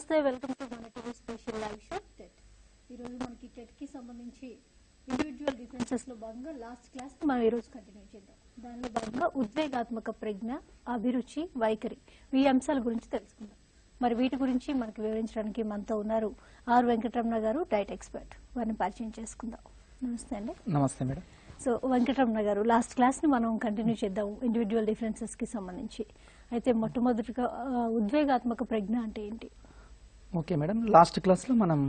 నమస్తే, welcome to మన TV special live show TET. ఈరోజు మనకి టెట్కి సంబంధించి ఇండివిజువల్ డిఫరెన్సెస్లో భాగంగా లాస్ట్ క్లాస్ మనం ఈరోజు కంటిన్యూ చేద్దాం. దానిలో భాగంగా ఉద్వేగాత్మక ప్రజ్ఞ, అభిరుచి, వైఖరి ఈ అంశాల గురించి తెలుసుకుందాం. మరి వీటి గురించి మనకు వివరించడానికి మనతో ఉన్నారు ఆర్ వెంకటరమణ గారు, డైట్ ఎక్స్పర్ట్. వారిని పరిచయం చేసుకుందాం. నమస్తే అండి. నమస్తే మేడం. సో వెంకటరమణ గారు, లాస్ట్ క్లాస్ని మనం కంటిన్యూ చేద్దాం ఇండివిజువల్ డిఫరెన్సెస్కి సంబంధించి. అయితే మొట్టమొదటిగా ఉద్వేగాత్మక ప్రజ్ఞ అంటే ఏంటి? ఓకే మేడం, లాస్ట్ క్లాస్లో మనం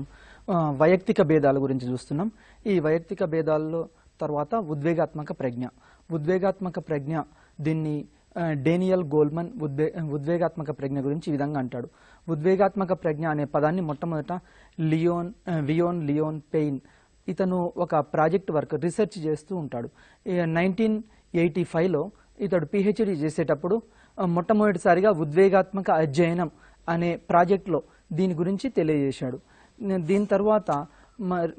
వైయక్తిక భేదాల గురించి చూస్తున్నాం. ఈ వైయక్తిక భేదాల్లో తర్వాత ఉద్వేగాత్మక ప్రజ్ఞ. ఉద్వేగాత్మక ప్రజ్ఞ దీన్ని డేనియల్ గోల్మన్ ఉద్వేగాత్మక ప్రజ్ఞ గురించి ఈ విధంగా అంటాడు. ఉద్వేగాత్మక ప్రజ్ఞ అనే పదాన్ని మొట్టమొదట లియోన్ పెయిన్ ఇతను ఒక ప్రాజెక్ట్ వర్క్ రీసెర్చ్ చేస్తూ ఉంటాడు. 1985లో ఇతడు పిహెచ్డి చేసేటప్పుడు మొట్టమొదటిసారిగా ఉద్వేగాత్మక అధ్యయనం అనే ప్రాజెక్ట్లో దీని గురించి తెలియజేశాడు. దీని తర్వాత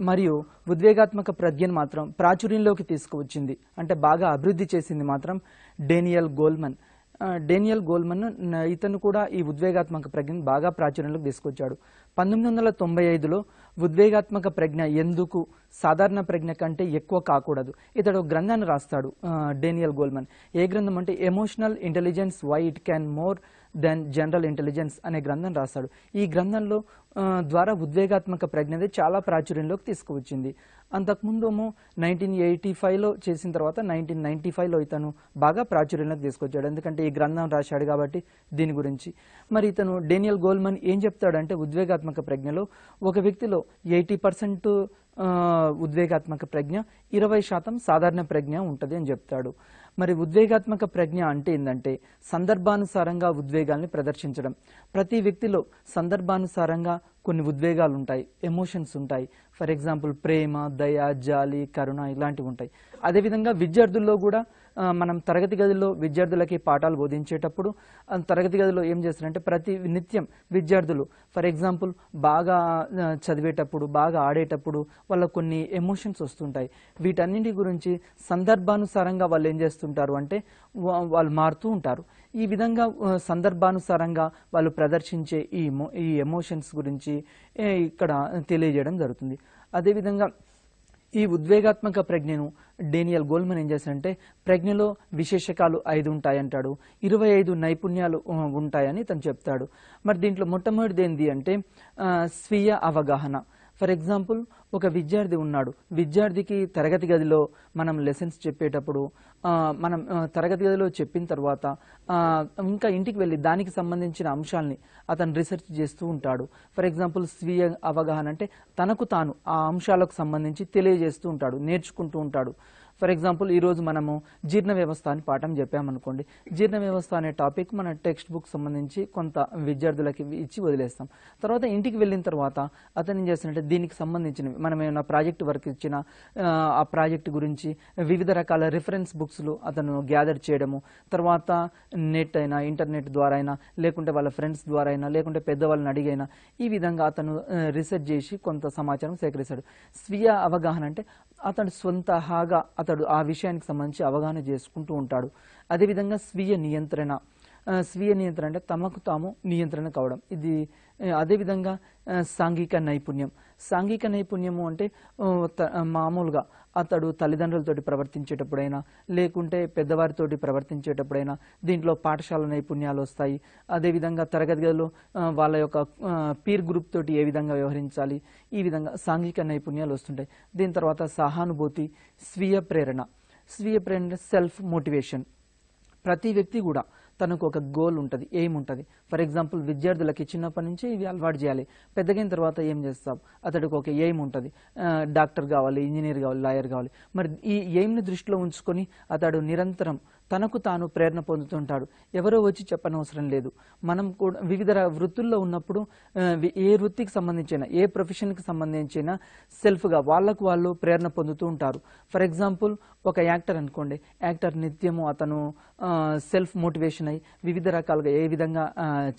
మరియు ఉద్వేగాత్మక ప్రజ్ఞను మాత్రం ప్రాచుర్యంలోకి తీసుకువచ్చింది, అంటే బాగా అభివృద్ధి చేసింది మాత్రం డేనియల్ గోల్మన్. ఇతను కూడా ఈ ఉద్వేగాత్మక ప్రజ్ఞను బాగా ప్రాచుర్యంలోకి తీసుకొచ్చాడు. 1995లో ఉద్వేగాత్మక ప్రజ్ఞ ఎందుకు సాధారణ ప్రజ్ఞ కంటే ఎక్కువ కాకూడదు, ఇతడు గ్రంథాన్ని రాస్తాడు డేనియల్ గోల్మన్. ఏ గ్రంథం అంటే emotional intelligence why it can more than general intelligence అనే గ్రంథం రాస్తాడు. ఈ గ్రంథంలో ద్వారా ఉద్వేగాత్మక ప్రజ్ఞ చాలా ప్రాచుర్యంలోకి తీసుకువచ్చింది. అంతకుముందు 1985లో చేసిన తర్వాత 1995లో ఇతను బాగా ప్రాచుర్యంలోకి తీసుకొచ్చాడు, ఎందుకంటే ఈ గ్రంథం రాశాడు కాబట్టి దీని గురించి. మరి ఇతను డేనియల్ గోల్మన్ ఏం చెప్తాడంటే ఉద్వేగాత్మక ప్రజ్ఞలో ఒక వ్యక్తిలో 80% ఉద్వేగాత్మక ప్రజ్ఞ, 20% సాధారణ ప్రజ్ఞ ఉంటుంది అని చెప్తాడు. మరి ఉద్వేగాత్మక ప్రజ్ఞ అంటే ఏంటంటే సందర్భానుసారంగా ఉద్వేగాల్ని ప్రదర్శించడం. ప్రతి వ్యక్తిలో సందర్భానుసారంగా కొన్ని ఉద్వేగాలు ఉంటాయి, ఎమోషన్స్ ఉంటాయి. ఫర్ ఎగ్జాంపుల్ ప్రేమ, దయ, జాలి, కరుణ ఇలాంటివి ఉంటాయి. అదేవిధంగా విద్యార్థుల్లో కూడా మనం తరగతి గదిలో విద్యార్థులకి పాఠాలు బోధించేటప్పుడు తరగతి గదిలో ఏం చేస్తారంటే ప్రతి నిత్యం విద్యార్థులు ఫర్ ఎగ్జాంపుల్ బాగా చదివేటప్పుడు, బాగా ఆడేటప్పుడు వాళ్ళ కొన్ని ఎమోషన్స్ వస్తుంటాయి. వీటన్నింటి గురించి సందర్భానుసారంగా వాళ్ళు ఏం చేస్తుంటారు అంటే వాళ్ళు మారుతూ ఉంటారు. ఈ విధంగా సందర్భానుసారంగా వాళ్ళు ప్రదర్శించే ఈ ఎమోషన్స్ గురించి ఇక్కడ తెలియజేయడం జరుగుతుంది. అదేవిధంగా ఈ ఉద్వేగాత్మక ప్రజ్ఞను డేనియల్ గోల్మన్ ఏం చేశారంటే ప్రజ్ఞలో విశేషకాలు 5 ఉంటాయంటాడు, 25 నైపుణ్యాలు ఉంటాయని తను చెప్తాడు. మరి దీంట్లో మొట్టమొదటిది ఏంటి అంటే స్వీయ అవగాహన. ఫర్ ఎగ్జాంపుల్ ఒక విద్యార్థి ఉన్నాడు, విద్యార్థికి తరగతి గదిలో మనం లెసన్స్ చెప్పేటప్పుడు మనం తరగతి గదిలో చెప్పిన తర్వాత ఇంకా ఇంటికి వెళ్ళి దానికి సంబంధించిన అంశాలని అతను రీసెర్చ్ చేస్తూ ఉంటాడు. ఫర్ ఎగ్జాంపుల్ స్వీయ అవగాహన అంటే తనకు తాను ఆ అంశాలకు సంబంధించి తెలియజేస్తూ ఉంటాడు, నేర్చుకుంటూ ఉంటాడు. ఫర్ ఎగ్జాంపుల్ ఈరోజు మనము జీర్ణ వ్యవస్థ అని పాఠం చెప్పామనుకోండి. జీర్ణ వ్యవస్థ అనే టాపిక్ మన టెక్స్ట్ బుక్ సంబంధించి కొంత విద్యార్థులకి ఇచ్చి వదిలేస్తాం. తర్వాత ఇంటికి వెళ్ళిన తర్వాత అతను ఏం చేస్తాడంటే దీనికి సంబంధించినవి మనం ఏమైనా ప్రాజెక్ట్ వర్క్ ఇచ్చిన ఆ ప్రాజెక్ట్ గురించి వివిధ రకాల రిఫరెన్స్ బుక్స్లు అతను గ్యాదర్ చేయడము, తర్వాత నెట్ అయినా ఇంటర్నెట్ ద్వారా అయినా లేకుంటే వాళ్ళ ఫ్రెండ్స్ ద్వారా అయినా లేకుంటే పెద్దవాళ్ళని అడిగైనా ఈ విధంగా అతను రీసెర్చ్ చేసి కొంత సమాచారం సేకరిస్తాడు. స్వీయ అవగాహన అంటే అతడు స్వంతహాగా అతడు ఆ విషయానికి సంబంధించి అవగాహన చేసుకుంటూ ఉంటాడు. అదేవిధంగా స్వీయ నియంత్రణ అంటే తమకు తాము నియంత్రణ కావడం. ఇది అదేవిధంగా సాంఘిక నైపుణ్యము అంటే మామూలుగా అతడు తల్లిదండ్రులతోటి ప్రవర్తించేటప్పుడైనా లేకుంటే పెద్దవారితోటి ప్రవర్తించేటప్పుడైనా దీంట్లో పాఠశాల నైపుణ్యాలు వస్తాయి. అదేవిధంగా తరగతి గదిలో వాళ్ళ యొక్క పీర్ గ్రూప్ తోటి ఏ విధంగా వ్యవహరించాలి, ఈ విధంగా సాంఘిక నైపుణ్యాలు వస్తుంటాయి. దీని తర్వాత సహానుభూతి, స్వీయ ప్రేరణ సెల్ఫ్ మోటివేషన్. ప్రతి వ్యక్తి కూడా తనకు ఒక గోల్ ఉంటుంది, ఎయిమ్ ఉంటుంది. ఫర్ ఎగ్జాంపుల్ విద్యార్థులకి చిన్నప్పటి నుంచి ఇవి అలవాటు చేయాలి. పెద్దగైన తర్వాత ఏం చేస్తాం, అతడికి ఒక ఎయిమ్ ఉంటుంది, డాక్టర్ కావాలి, ఇంజనీర్ కావాలి, లాయర్ కావాలి. మరి ఈ ఎయిమ్ని దృష్టిలో ఉంచుకొని అతడు నిరంతరం తనకు తాను ప్రేరణ పొందుతుంటాడు. ఎవరో వచ్చి చెప్పనవసరం లేదు. మనం కూడా వివిధ వృత్తుల్లో ఉన్నప్పుడు ఏ వృత్తికి సంబంధించిన ఏ ప్రొఫెషన్కి సంబంధించిన సెల్ఫ్గా వాళ్ళకు వాళ్ళు ప్రేరణ పొందుతూ ఉంటారు. ఫర్ ఎగ్జాంపుల్ ఒక యాక్టర్ అనుకోండి, యాక్టర్ నిత్యము అతను సెల్ఫ్ మోటివేషన్ అయి వివిధ రకాలుగా ఏ విధంగా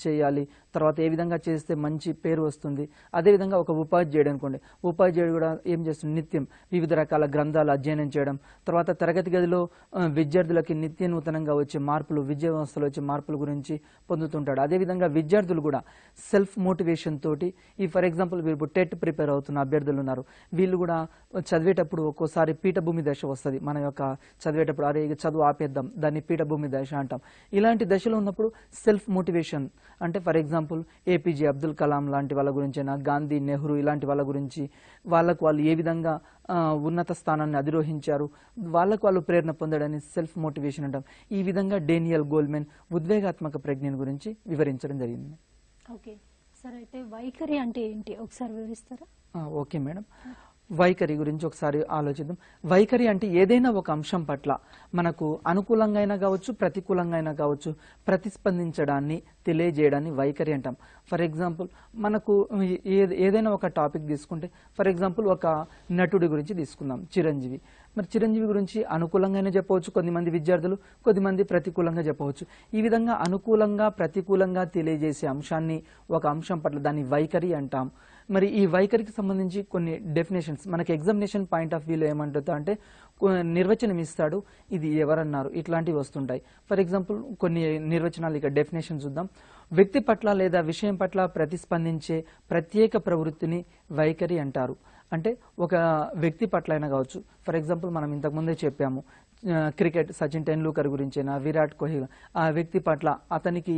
చేయాలి, తర్వాత ఏ విధంగా చేస్తే మంచి పేరు వస్తుంది. అదేవిధంగా ఒక ఉపాధ్యాయుడు అనుకోండి, ఉపాధ్యాయుడు కూడా ఏం చేస్తుంది, నిత్యం వివిధ రకాల గ్రంథాలు అధ్యయనం చేయడం, తర్వాత తరగతి గదిలో విద్యార్థులకి నిత్య నూతనంగా వచ్చే మార్పులు, విద్యా వ్యవస్థలో వచ్చే మార్పుల గురించి పొందుతుంటాడు. అదేవిధంగా విద్యార్థులు కూడా సెల్ఫ్ మోటివేషన్ తోటి, ఈ ఫర్ ఎగ్జాంపుల్ వీళ్ళు టెట్ ప్రిపేర్ అవుతున్న అభ్యర్థులు ఉన్నారు, వీళ్ళు కూడా చదివేటప్పుడు ఒక్కోసారి పీఠభూమి దశ వస్తుంది. మన యొక్క చదివేటప్పుడు అరే చదువు ఆపేద్దాం, దాన్ని పీఠభూమి దశ అంటాం. ఇలాంటి దశలో ఉన్నప్పుడు సెల్ఫ్ మోటివేషన్ అంటే for example APJ Abdul Kalam లాంటి వాళ్ళ గురించైనా, గాంధీ, నెహ్రూ ఇలాంటి వాళ్ళ గురించి, వాళ్ళకు వాళ్ళు ఏ విధంగా ఉన్నత స్థానాన్ని అధిరోహించారు, వాళ్ళకు వాళ్ళు ప్రేరణ పొందడాన్ని సెల్ఫ్ మోటివేషన్ అంటాం. ఈ విధంగా డేనియల్ గోల్మెన్ ఉద్వేగాత్మక ప్రజ్ఞ గురించి వివరించడం జరిగింది. ఓకే సార్, అయితే వైఖరి అంటే ఏంటి ఒకసారి వివరిస్తారా? ఓకే మేడం, వైఖరి గురించి ఒకసారి ఆలోచిద్దాం. వైఖరి అంటే ఏదైనా ఒక అంశం పట్ల మనకు అనుకూలంగా అయినా కావచ్చు, ప్రతికూలంగా అయినా కావచ్చు, ప్రతిస్పందించడాన్ని తెలియజేయడాన్ని వైఖరి అంటాం. ఫర్ ఎగ్జాంపుల్ మనకు ఏదైనా ఒక టాపిక్ తీసుకుంటే, ఫర్ ఎగ్జాంపుల్ ఒక నటుడి గురించి తీసుకుందాం, చిరంజీవి. మరి చిరంజీవి గురించి అనుకూలంగానే చెప్పవచ్చు కొద్దిమంది విద్యార్థులు, కొద్దిమంది ప్రతికూలంగా చెప్పవచ్చు. ఈ విధంగా అనుకూలంగా ప్రతికూలంగా తెలియజేసే అంశాన్ని, ఒక అంశం పట్ల దాన్ని వైఖరి అంటాం. మరి ఈ వైఖరికి సంబంధించి కొన్ని డెఫినేషన్స్ మనకి ఎగ్జామినేషన్ పాయింట్ ఆఫ్ వ్యూలో ఏమంటుందా అంటే నిర్వచనం ఇస్తాడు, ఇది ఎవరన్నారు, ఇట్లాంటివి వస్తుంటాయి. ఫర్ ఎగ్జాంపుల్ కొన్ని నిర్వచనాలు ఇక డెఫినేషన్ చూద్దాం. వ్యక్తి పట్ల లేదా విషయం పట్ల ప్రతిస్పందించే ప్రత్యేక ప్రవృత్తిని వైఖరి అంటారు. అంటే ఒక వ్యక్తి పట్ల అయినా కావచ్చు, ఫర్ ఎగ్జాంపుల్ మనం ఇంతకుముందే చెప్పాము క్రికెట్ సచిన్ టెండూల్కర్ గురించైనా, విరాట్ కోహ్లీ, ఆ వ్యక్తి పట్ల అతనికి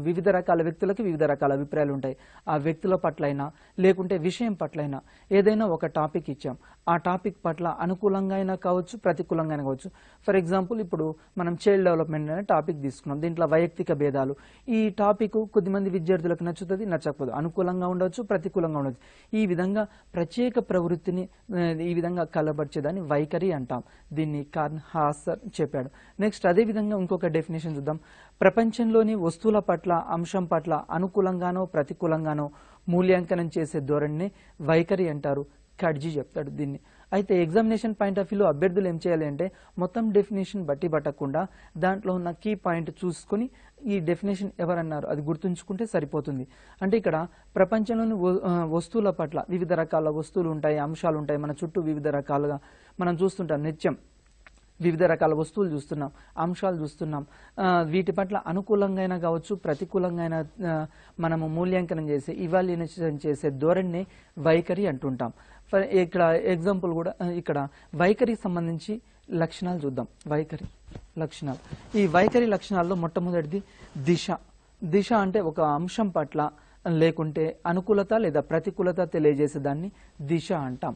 వివిధ రకాల వ్యక్తులకి వివిధ రకాల అభిప్రాయాలు ఉంటాయి. ఆ వ్యక్తుల పట్ల అయినా లేకుంటే విషయం పట్ల అయినా ఏదైనా ఒక టాపిక్ ఇచ్చాం, ఆ టాపిక్ పట్ల అనుకూలంగా అయినా కావచ్చు, ప్రతికూలంగా అయినా కావచ్చు. ఫర్ ఎగ్జాంపుల్ ఇప్పుడు మనం చైల్డ్ డెవలప్మెంట్ అనే టాపిక్ తీసుకున్నాం, దీంట్లో వైయక్తిక భేదాలు. ఈ టాపిక్ కొద్దిమంది విద్యార్థులకు నచ్చుతుంది, నచ్చకపోదు, అనుకూలంగా ఉండవచ్చు, ప్రతికూలంగా ఉండవచ్చు. ఈ విధంగా ప్రత్యేక ప్రవృత్తిని ఈ విధంగా కలబర్చేదాన్ని వైఖరి అంటాం. దీన్ని కార్ల్ హాసర్ చెప్పాడు. నెక్స్ట్ అదే విధంగా ఇంకొక డెఫినేషన్ చూద్దాం. ప్రపంచంలోని వస్తువుల పట్ల, అంశం పట్ల అనుకూలంగానో ప్రతికూలంగానో మూల్యాంకనం చేసే ధోరణిని వైఖరి అంటారు. కడ్జీ చెప్తాడు దీన్ని. అయితే ఎగ్జామినేషన్ పాయింట్ ఆఫ్ వ్యూలో అభ్యర్థులు ఏం చేయాలి అంటే మొత్తం డెఫినేషన్ బట్టి పట్టకుండా దాంట్లో ఉన్న కీ పాయింట్ చూసుకుని ఈ డెఫినేషన్ ఎవరన్నారు అది గుర్తుంచుకుంటే సరిపోతుంది. అంటే ఇక్కడ ప్రపంచంలోని వస్తువుల పట్ల, వివిధ రకాల వస్తువులు ఉంటాయి, అంశాలు ఉంటాయి, మన చుట్టూ వివిధ రకాలుగా మనం చూస్తుంటాం, నిత్యం వివిధ రకాల వస్తువులు చూస్తున్నాం, అంశాలు చూస్తున్నాం. వీటి పట్ల అనుకూలంగా అయినా కావచ్చు, ప్రతికూలంగా అయినా మనము మూల్యాంకనం చేసే, ఇవాల్యుయేషన్ చేసే ధోరణిని వైఖరి అంటుంటాం. ఇక్కడ ఎగ్జాంపుల్ కూడా ఇక్కడ వైఖరికి సంబంధించి లక్షణాలు చూద్దాం. వైఖరి లక్షణాలు, ఈ వైఖరి లక్షణాల్లో మొట్టమొదటిది దిశ. దిశ అంటే ఒక అంశం పట్ల లేకుంటే అనుకూలత లేదా ప్రతికూలత తెలియజేసే దాన్ని దిశ అంటాం.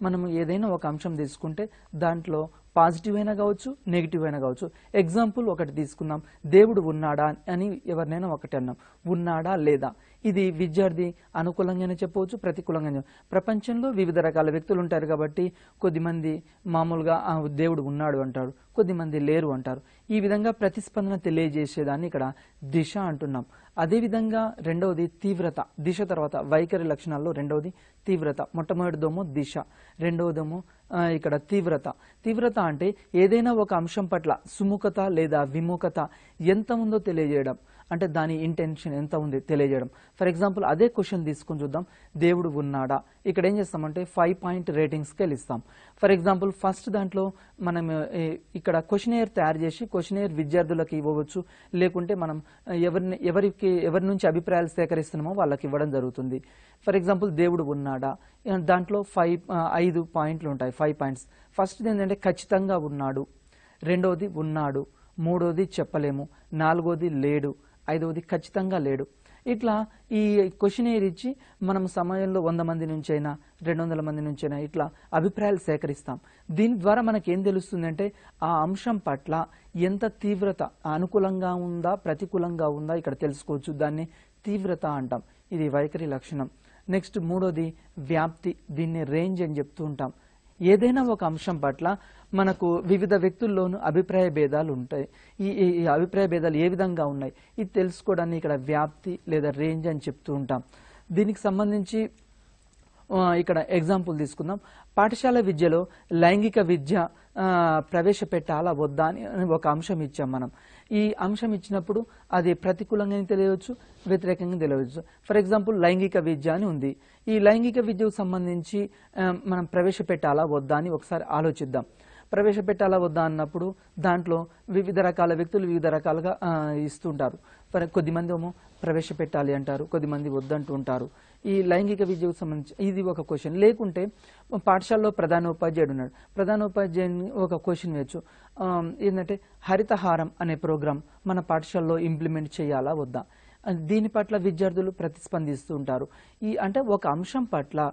మనము ఏదైనా ఒక అంశం తీసుకుంటే దాంట్లో పాజిటివ్ అయినా కావచ్చు, నెగిటివ్ అయినా కావచ్చు. ఎగ్జాంపుల్ ఒకటి తీసుకుందాం, దేవుడు ఉన్నాడా అని ఎవరినైనా ఒకటి అన్నాం, ఉన్నాడా లేదా. ఇది విద్యార్థి అనుకూలంగానే చెప్పవచ్చు, ప్రతికూలంగానే. ప్రపంచంలో వివిధ రకాల వ్యక్తులు ఉంటారు కాబట్టి కొద్దిమంది మామూలుగా దేవుడు ఉన్నాడు అంటారు, కొద్దిమంది లేరు అంటారు. ఈ విధంగా ప్రతిస్పందన తెలియజేసేదాన్ని ఇక్కడ దిశ అంటున్నాం. అదేవిధంగా రెండవది తీవ్రత. దిశ తర్వాత వైఖరి లక్షణాల్లో రెండవది తీవ్రత. మొట్టమొదటిదేమో దిశ, రెండవదేమో ఇక్కడ తీవ్రత. తీవ్రత అంటే ఏదైనా ఒక అంశం పట్ల సుముఖత లేదా విముఖత ఎంత ఉందో తెలియజేయడం, అంటే దాని ఇంటెన్షన్ ఎంత ఉంది తెలియజేయడం. ఫర్ ఎగ్జాంపుల్ అదే క్వశ్చన్ తీసుకొని చూద్దాం, దేవుడు ఉన్నాడా. ఇక్కడ ఏం చేస్తామంటే 5 పాయింట్ రేటింగ్ స్కేల్ ఇస్తాం. ఫర్ ఎగ్జాంపుల్ ఫస్ట్ దాంట్లో మనం ఇక్కడ క్వశ్చనేర్ తయారు చేసి క్వశ్చనేర్ విద్యార్థులకు ఇవ్వవచ్చు, లేకుంటే మనం ఎవరి నుంచి అభిప్రాయాలు సేకరిస్తున్నామో వాళ్ళకి ఇవ్వడం జరుగుతుంది. ఫర్ ఎగ్జాంపుల్ దేవుడు ఉన్నాడా, దాంట్లో 5 పాయింట్లు ఉంటాయి, 5 పాయింట్స్. ఫస్ట్ ఏంటంటే ఖచ్చితంగా ఉన్నాడు, రెండవది ఉన్నాడు, మూడవది చెప్పలేము, నాలుగవది లేడు, ఐదవది ఖచ్చితంగా లేడు. ఇట్లా ఈ క్వశ్చనేర్ ఇచ్చి మనం సమయంలో 100 మంది నుంచి అయినా 200 మంది నుంచి అయినా ఇట్లా అభిప్రాయాలు సేకరిస్తాం. దీని ద్వారా మనకి ఏం తెలుస్తుందంటే ఆ అంశం పట్ల ఎంత తీవ్రత, అనుకూలంగా ఉందా ప్రతికూలంగా ఉందా ఇక్కడ తెలుసుకోవచ్చు. దాన్ని తీవ్రత అంటాం. ఇది వైఖరి లక్షణం. నెక్స్ట్ మూడోది వ్యాప్తి. దీన్ని రేంజ్ అని చెప్తూ ఉంటాం. ఏదైనా ఒక అంశం పట్ల మనకు వివిధ వ్యక్తుల్లోనూ అభిప్రాయ భేదాలు ఉంటాయి. ఈ అభిప్రాయ భేదాలు ఏ విధంగా ఉన్నాయి ఇది తెలుసుకోవడాన్ని ఇక్కడ వ్యాప్తి లేదా రేంజ్ అని చెప్తూ ఉంటాం. దీనికి సంబంధించి ఇక్కడ ఎగ్జాంపుల్ తీసుకుందాం. పాఠశాల విద్యలో లైంగిక విద్య ప్రవేశపెట్టాలా వద్దా అని ఒక అంశం ఇచ్చాం మనం. ఈ అంశం ఇచ్చినప్పుడు అది ప్రతికూలంగా తెలియవచ్చు, వ్యతిరేకంగా తెలియవచ్చు. ఫర్ ఎగ్జాంపుల్ లైంగిక విద్య అని ఉంది. ఈ లైంగిక విద్యకు సంబంధించి మనం ప్రవేశపెట్టాలా వద్దా అని ఒకసారి ఆలోచిద్దాం. ప్రవేశపెట్టాలా వద్దా అన్నప్పుడు దాంట్లో వివిధ రకాల వ్యక్తులు వివిధ రకాలుగా ఇస్తుంటారు. కొద్దిమంది ఏమో ప్రవేశపెట్టాలి అంటారు, కొద్దిమంది వద్దంటూ ఉంటారు. ఈ లైంగిక విద్యకు సంబంధించి ఇది ఒక క్వశ్చన్. లేకుంటే పాఠశాలలో ప్రధానోపాధ్యాయుడు ఉన్నాడు, ప్రధానోపాధ్యాయుని ఒక క్వశ్చన్ వేయచ్చు, ఏంటంటే హరితహారం అనే ప్రోగ్రాం మన పాఠశాలలో ఇంప్లిమెంట్ చేయాలా వద్దా. దీని పట్ల విద్యార్థులు ప్రతిస్పందిస్తూ ఉంటారు. అంటే ఒక అంశం పట్ల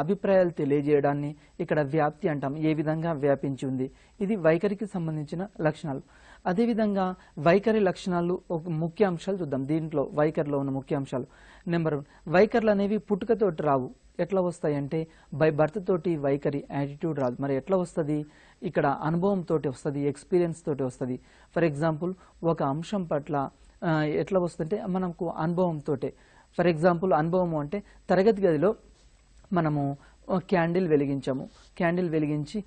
అభిప్రాయాలు తెలియజేయడాన్ని ఇక్కడ వ్యాప్తి అంటాం. ఏ విధంగా వ్యాపించి ఉంది, ఇది వైఖరికి సంబంధించిన లక్షణాలు. అదేవిధంగా వైఖరి లక్షణాలు ఒక ముఖ్య అంశాలు చూద్దాం. దీంట్లో వైఖరిలో ఉన్న ముఖ్య అంశాలు. నెంబర్ 1, వైఖరులు అనేవి పుట్టుకతోటి రావు. ఎట్లా వస్తాయంటే బై బర్త్ తోటి వైఖరి యాటిట్యూడ్ రాదు. మరి ఎట్లా వస్తుంది? ఇక్కడ అనుభవం తోటి వస్తుంది, ఎక్స్పీరియన్స్ తోటి వస్తుంది. ఫర్ ఎగ్జాంపుల్ ఒక అంశం పట్ల ఎట్లా వస్తుందంటే మనకు అనుభవంతో. ఫర్ ఎగ్జాంపుల్ అనుభవము అంటే తరగతి గదిలో మనము క్యాండిల్ వెలిగించాము, క్యాండిల్ వెలిగించి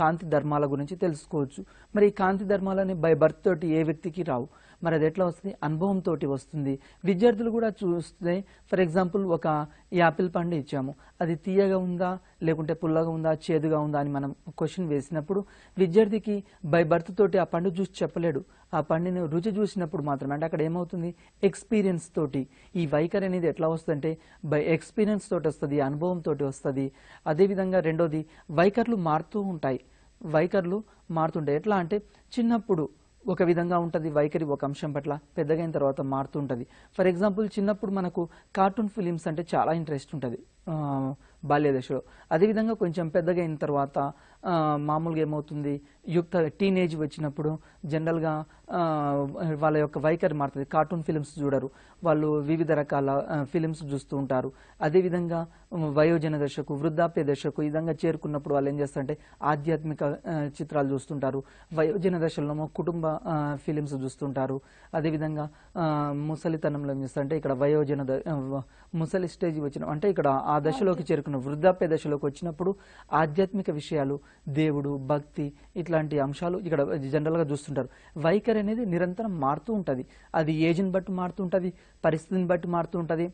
కాంతి ధర్మాల గురించి తెలుసుకోవచ్చు. మరి ఈ కాంతి ధర్మాలని బై బర్త్ తోటి ఏ వ్యక్తికి రావు. మరి అది ఎట్లా వస్తుంది? అనుభవంతో వస్తుంది. విద్యార్థులు కూడా చూస్తే ఫర్ ఎగ్జాంపుల్ ఒక యాపిల్ పండు ఇచ్చాము, అది తీయగా ఉందా లేకుంటే పుల్లగా ఉందా చేదుగా ఉందా అని మనం క్వశ్చన్ వేసినప్పుడు విద్యార్థికి బై బర్త్ తోటి ఆ పండు చూసి చెప్పలేడు. ఆ పండుని రుచి చూసినప్పుడు మాత్రమే. అంటే అక్కడ ఏమవుతుంది? ఎక్స్పీరియన్స్ తోటి. ఈ వైఖరి అనేది ఎట్లా వస్తుందంటే బై ఎక్స్పీరియన్స్ తోటి వస్తుంది, అనుభవం తోటి వస్తుంది. అదేవిధంగా రెండోది వైఖరులు మారుతూ ఉంటాయి. వైఖరులు మారుతుంటాయి. ఎట్లా అంటే చిన్నప్పుడు ఒక విధంగా ఉంటుంది వైఖరి ఒక అంశం పట్ల, పెద్దగైన తర్వాత మారుతూ ఉంటుంది. ఫర్ ఎగ్జాంపుల్ చిన్నప్పుడు మనకు కార్టూన్ ఫిలిమ్స్ అంటే చాలా ఇంట్రెస్ట్ ఉంటుంది బాల్య దశలో. అదేవిధంగా కొంచెం పెద్దగా అయిన తర్వాత మామూలుగా ఏమవుతుంది, టీనేజ్ వచ్చినప్పుడు జనరల్గా వాళ్ళ యొక్క వైఖరి మారుతుంది. కార్టూన్ ఫిలిమ్స్ చూడరు, వాళ్ళు వివిధ రకాల ఫిలిమ్స్ చూస్తూ ఉంటారు. అదేవిధంగా వయోజన దశకు, వృద్ధాప్య దశకు ఈ విధంగా చేరుకున్నప్పుడు వాళ్ళు ఏం చేస్తారంటే ఆధ్యాత్మిక చిత్రాలు చూస్తుంటారు. వయోజన దశలో కుటుంబ ఫిలిమ్స్ చూస్తుంటారు. అదేవిధంగా ముసలితనంలో ఏం చేస్తారంటే ఇక్కడ ముసలి స్టేజ్ వచ్చిన అంటే ఇక్కడ ఆ దశలోకి చేరుకున్న వృద్ధాప్య దశలోకి వచ్చినప్పుడు ఆధ్యాత్మిక విషయాలు, దేవుడు, భక్తి ఇట్లాంటి అంశాలు ఇక్కడ జనరల్గా చూస్తుంటారు. వైఖరి అనేది నిరంతరం మారుతూ ఉంటుంది. అది ఏజ్ని బట్టి మారుతూ ఉంటుంది, పరిస్థితిని బట్టి మారుతూ ఉంటుంది,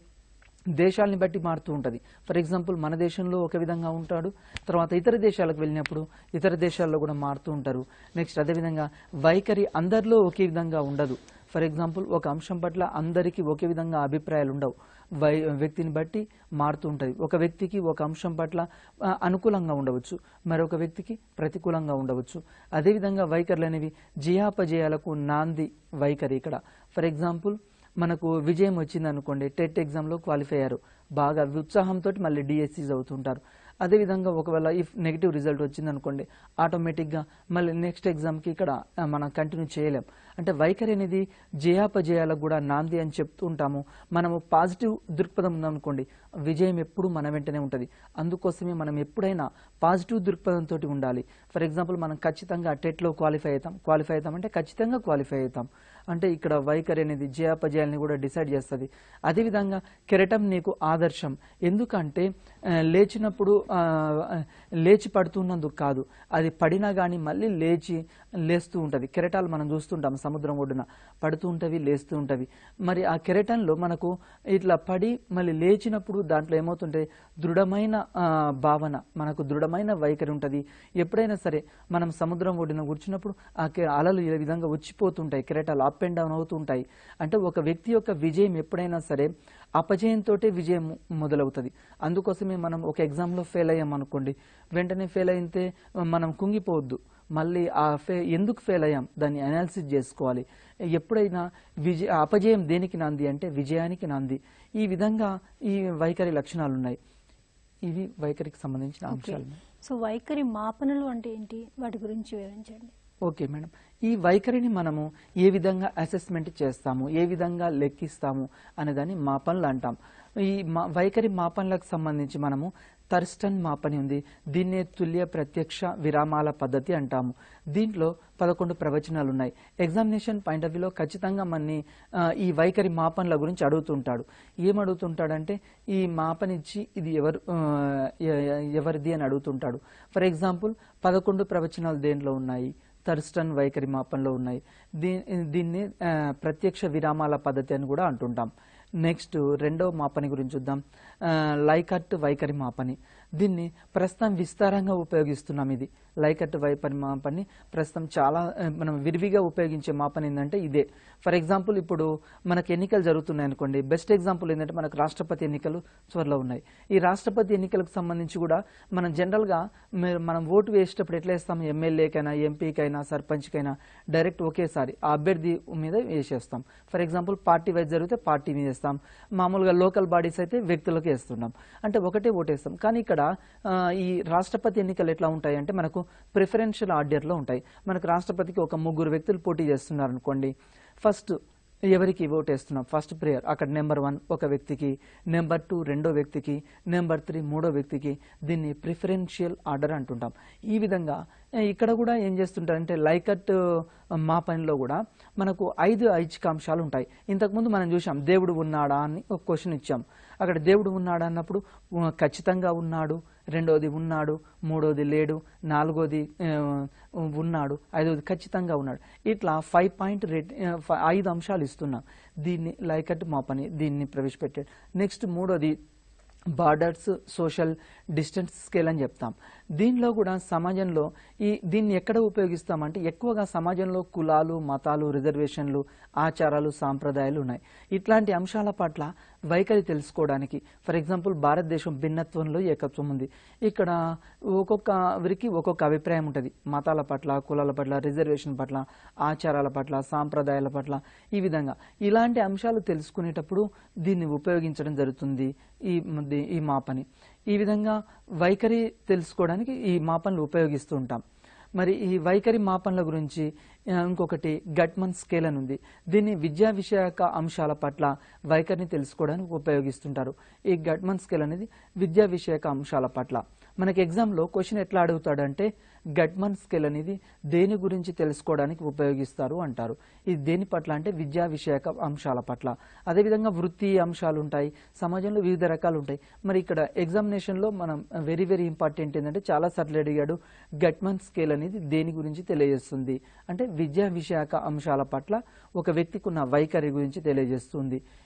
దేశాలని బట్టి మారుతూ ఉంటుంది. ఫర్ ఎగ్జాంపుల్ మన దేశంలో ఒక విధంగా ఉంటాడు, తర్వాత ఇతర దేశాలకు వెళ్ళినప్పుడు ఇతర దేశాల్లో కూడా మారుతూ ఉంటారు. నెక్స్ట్ అదేవిధంగా వైఖరి అందరిలో ఒకే విధంగా ఉండదు. ఫర్ ఎగ్జాంపుల్ ఒక అంశం పట్ల అందరికీ ఒకే విధంగా అభిప్రాయాలు ఉండవు. వ్యక్తిని బట్టి మారుతూ ఉంటుంది. ఒక వ్యక్తికి ఒక అంశం పట్ల అనుకూలంగా ఉండవచ్చు, మరొక వ్యక్తికి ప్రతికూలంగా ఉండవచ్చు. అదేవిధంగా వైఖరులు అనేవి జయాపజయాలకు నాంది వైఖరి ఇక్కడ. ఫర్ ఎగ్జాంపుల్ మనకు విజయం వచ్చింది అనుకోండి, టెట్ ఎగ్జామ్లో క్వాలిఫై అయ్యారు, బాగా ఉత్సాహంతో మళ్ళీ డిఎస్సీస్ అవుతుంటారు. అదేవిధంగా ఒకవేళ ఇఫ్ నెగిటివ్ రిజల్ట్ వచ్చింది అనుకోండి, ఆటోమేటిక్గా మళ్ళీ నెక్స్ట్ ఎగ్జామ్కి ఇక్కడ మనం కంటిన్యూ చేయలేం. అంటే వైఖరి అనేది జయాపజయాలకు కూడా నాంది అని చెప్తూ ఉంటాము. మనము పాజిటివ్ దృక్పథం ఉందనుకోండి, విజయం ఎప్పుడు మన వెంటనే ఉంటుంది. అందుకోసమే మనం ఎప్పుడైనా పాజిటివ్ దృక్పథంతో ఉండాలి. ఫర్ ఎగ్జాంపుల్ మనం ఖచ్చితంగా టెట్లో క్వాలిఫై అవుతాం అంటే ఖచ్చితంగా క్వాలిఫై అవుతాం. అంటే ఇక్కడ వైఖరి అనేది జయాపజయాల్ని కూడా డిసైడ్ చేస్తుంది. అదేవిధంగా కెరటం నీకు ఆదర్శం. ఎందుకంటే లేచినప్పుడు లేచి పడుతున్నందుకు కాదు, అది పడినా కానీ మళ్ళీ లేస్తూ ఉంటుంది. కెరటాలు మనం చూస్తుంటాం సముద్రం ఒడ్డున, పడుతూ ఉంటవి, లేస్తూ ఉంటవి. మరి ఆ కెరటంలో మనకు ఇట్లా పడి మళ్ళీ లేచినప్పుడు దాంట్లో ఏమవుతుంటే దృఢమైన భావన, మనకు దృఢమైన వైఖరి ఉంటుంది. ఎప్పుడైనా సరే మనం సముద్రం ఒడ్డున కూర్చున్నప్పుడు ఆ అలలు ఈ విధంగా వచ్చిపోతుంటాయి, కెరటాలు అప్ అండ్ డౌన్ అవుతూ ఉంటాయి. అంటే ఒక వ్యక్తి యొక్క విజయం ఎప్పుడైనా సరే అపజయంతో విజయం మొదలవుతుంది. అందుకోసమే మనం ఒక ఎగ్జామ్లో ఫెయిల్ అయ్యాం అనుకోండి, వెంటనే ఫెయిల్ అయితే మనం కుంగిపోవద్దు. మళ్ళీ ఎందుకు ఫెయిల్ అయ్యాం దాన్ని అనాలిసిస్ చేసుకోవాలి. ఎప్పుడైనా అపజయం దేనికి నాంది అంటే విజయానికి నాంది. ఈ విధంగా ఈ వైఖరి లక్షణాలు ఉన్నాయి. ఇవి వైఖరికి సంబంధించిన అంశాలు. సో వైఖరి మాపనలు అంటే ఏంటి, వాటి గురించి వివరించండి. ఓకే మేడం, ఈ వైఖరిని మనము ఏ విధంగా అసెస్మెంట్ చేస్తాము, ఏ విధంగా లెక్కిస్తాము అనేదాన్ని మాపనలు అంటాం. ఈ వైఖరి మాపనలకు సంబంధించి మనము థర్స్టన్ మాపని ఉంది. దీన్నే తుల్య ప్రత్యక్ష విరామాల పద్ధతి అంటాము. దీంట్లో 11 ప్రవచనాలు ఉన్నాయి. ఎగ్జామినేషన్ పాయింట్ ఆఫ్ వ్యూలో ఖచ్చితంగా మనని ఈ వైఖరి మాపనల గురించి అడుగుతుంటాడు. ఏమడుగుతుంటాడంటే ఈ మాపనిచ్చి ఇది ఎవరిది అని అడుగుతుంటాడు. ఫర్ ఎగ్జాంపుల్ 11 ప్రవచనాలు దేంట్లో ఉన్నాయి, థర్స్టన్ వైఖరి మాపనలో ఉన్నాయి. దీన్ని ప్రత్యక్ష విరామాల పద్ధతి అని కూడా అంటుంటాం. నెక్స్ట్ రెండవ మాపని గురించి చూద్దాం. లైకర్ట్ వైఖరి మాపని. దీన్ని ప్రస్తుతం విస్తారంగా ఉపయోగిస్తున్నాం. ఇది లైకర్ట్ వైఖరి మాపని ప్రస్తుతం చాలా మనం విరివిగా ఉపయోగించే మాపని ఏంటంటే ఇదే. ఫర్ ఎగ్జాంపుల్ ఇప్పుడు మనకు ఎన్నికలు జరుగుతున్నాయి అనుకోండి. బెస్ట్ ఎగ్జాంపుల్ ఏంటంటే మనకు రాష్ట్రపతి ఎన్నికలు త్వరలో ఉన్నాయి. ఈ రాష్ట్రపతి ఎన్నికలకు సంబంధించి కూడా మనం జనరల్గా మనం ఓటు వేసేటప్పుడు ఎట్లా వేస్తాం? ఎమ్మెల్యేకైనా, ఎంపీకైనా, సర్పంచ్కైనా డైరెక్ట్ ఒకేసారి ఆ అభ్యర్థి మీద వేసేస్తాం. ఫర్ ఎగ్జాంపుల్ పార్టీ వైజ్ జరిగితే పార్టీ మీద వేస్తాం. మామూలుగా లోకల్ బాడీస్ అయితే వ్యక్తులకు వేస్తున్నాం. అంటే ఒకటే ఓటేస్తాం. కానీ ఇక్కడ ఈ రాష్ట్రపతి ఎన్నికలు ఎట్లా ఉంటాయి అంటే మనకు ప్రిఫరెన్షియల్ ఆర్డర్లో ఉంటాయి. మనకు రాష్ట్రపతికి ఒక 3 వ్యక్తులు పోటీ చేస్తున్నారు అనుకోండి. ఫస్ట్ ఎవరికి ఓటేస్తున్నాం? ఫస్ట్ ప్రేయర్ అక్కడ నెంబర్ 1 ఒక వ్యక్తికి, నెంబర్ 2 రెండో వ్యక్తికి, నెంబర్ 3 మూడో వ్యక్తికి. దీన్ని ప్రిఫరెన్షియల్ ఆర్డర్ అంటుంటాం. ఈ విధంగా ఇక్కడ కూడా ఏం చేస్తుంటారంటే లైకర్ట్ మా పనిలో కూడా మనకు 5 ఐచ్ఛికాంశాలు ఉంటాయి. ఇంతకుముందు మనం చూసాం దేవుడు ఉన్నాడా అని ఒక క్వశ్చన్ ఇచ్చాం. అక్కడ దేవుడు ఉన్నాడా అన్నప్పుడు ఖచ్చితంగా ఉన్నాడు, రెండోది ఉన్నాడు, మూడోది లేడు, నాలుగోది ఉన్నాడు, ఐదోది ఖచ్చితంగా ఉన్నాడు. ఇట్లా 5 పాయింట్ 5 అంశాలు ఇస్తున్నాం. దీన్ని లైకర్ట్ మా పని దీన్ని ప్రవేశపెట్టాడు. నెక్స్ట్ మూడోది బార్డర్స్ సోషల్ డిస్టెన్స్ స్కేల్ అని చెప్తాం. దీనిలో కూడా సమాజంలో దీన్ని ఎక్కడ ఉపయోగిస్తామంటే ఎక్కువగా సమాజంలో కులాలు, మతాలు, రిజర్వేషన్లు, ఆచారాలు, సాంప్రదాయాలు ఉన్నాయి. ఇట్లాంటి అంశాల పట్ల వైఖరి తెలుసుకోవడానికి ఫర్ ఎగ్జాంపుల్ భారతదేశం భిన్నత్వంలో ఏకత్వం ఉంది. ఇక్కడ ఒక్కొక్కరికి ఒక్కొక్క అభిప్రాయం ఉంటుంది. మతాల పట్ల, కులాల పట్ల, రిజర్వేషన్ పట్ల, ఆచారాల పట్ల, సాంప్రదాయాల పట్ల. ఈ విధంగా ఇలాంటి అంశాలు తెలుసుకునేటప్పుడు దీన్ని ఉపయోగించడం జరుగుతుంది ఈ మాపని. ఈ విధంగా వైఖరి తెలుసుకోవడానికి ఈ మాపనలు ఉపయోగిస్తూ ఉంటాం. మరి ఈ వైఖరి మాపనల గురించి ఇంకొకటి గట్మన్ స్కేల్ అని ఉంది. దీన్ని విద్యా విషయక అంశాల పట్ల వైఖరిని తెలుసుకోవడానికి ఉపయోగిస్తుంటారు. ఈ గట్మన్ స్కేల్ అనేది విద్యా విషయక అంశాల పట్ల మనకి ఎగ్జామ్లో క్వశ్చన్ ఎట్లా అడుగుతాడంటే గట్మన్ స్కేల్ అనేది దేని గురించి తెలుసుకోవడానికి ఉపయోగిస్తారు అంటారు. ఇది దేని పట్ల అంటే విద్యా విషయక అంశాల పట్ల. అదేవిధంగా వృత్తి అంశాలు ఉంటాయి, సమాజంలో వివిధ రకాలు ఉంటాయి. మరి ఇక్కడ ఎగ్జామినేషన్లో మనం వెరీ వెరీ ఇంపార్టెంట్ ఏంటంటే చాలా సార్లు అడిగాడు గట్మన్ స్కేల్ అనేది దేని గురించి తెలియజేస్తుంది అంటే విద్యా విషయక అంశాల పట్ల ఒక వ్యక్తికి ఉన్న వైఖరి గురించి తెలియజేస్తుంది.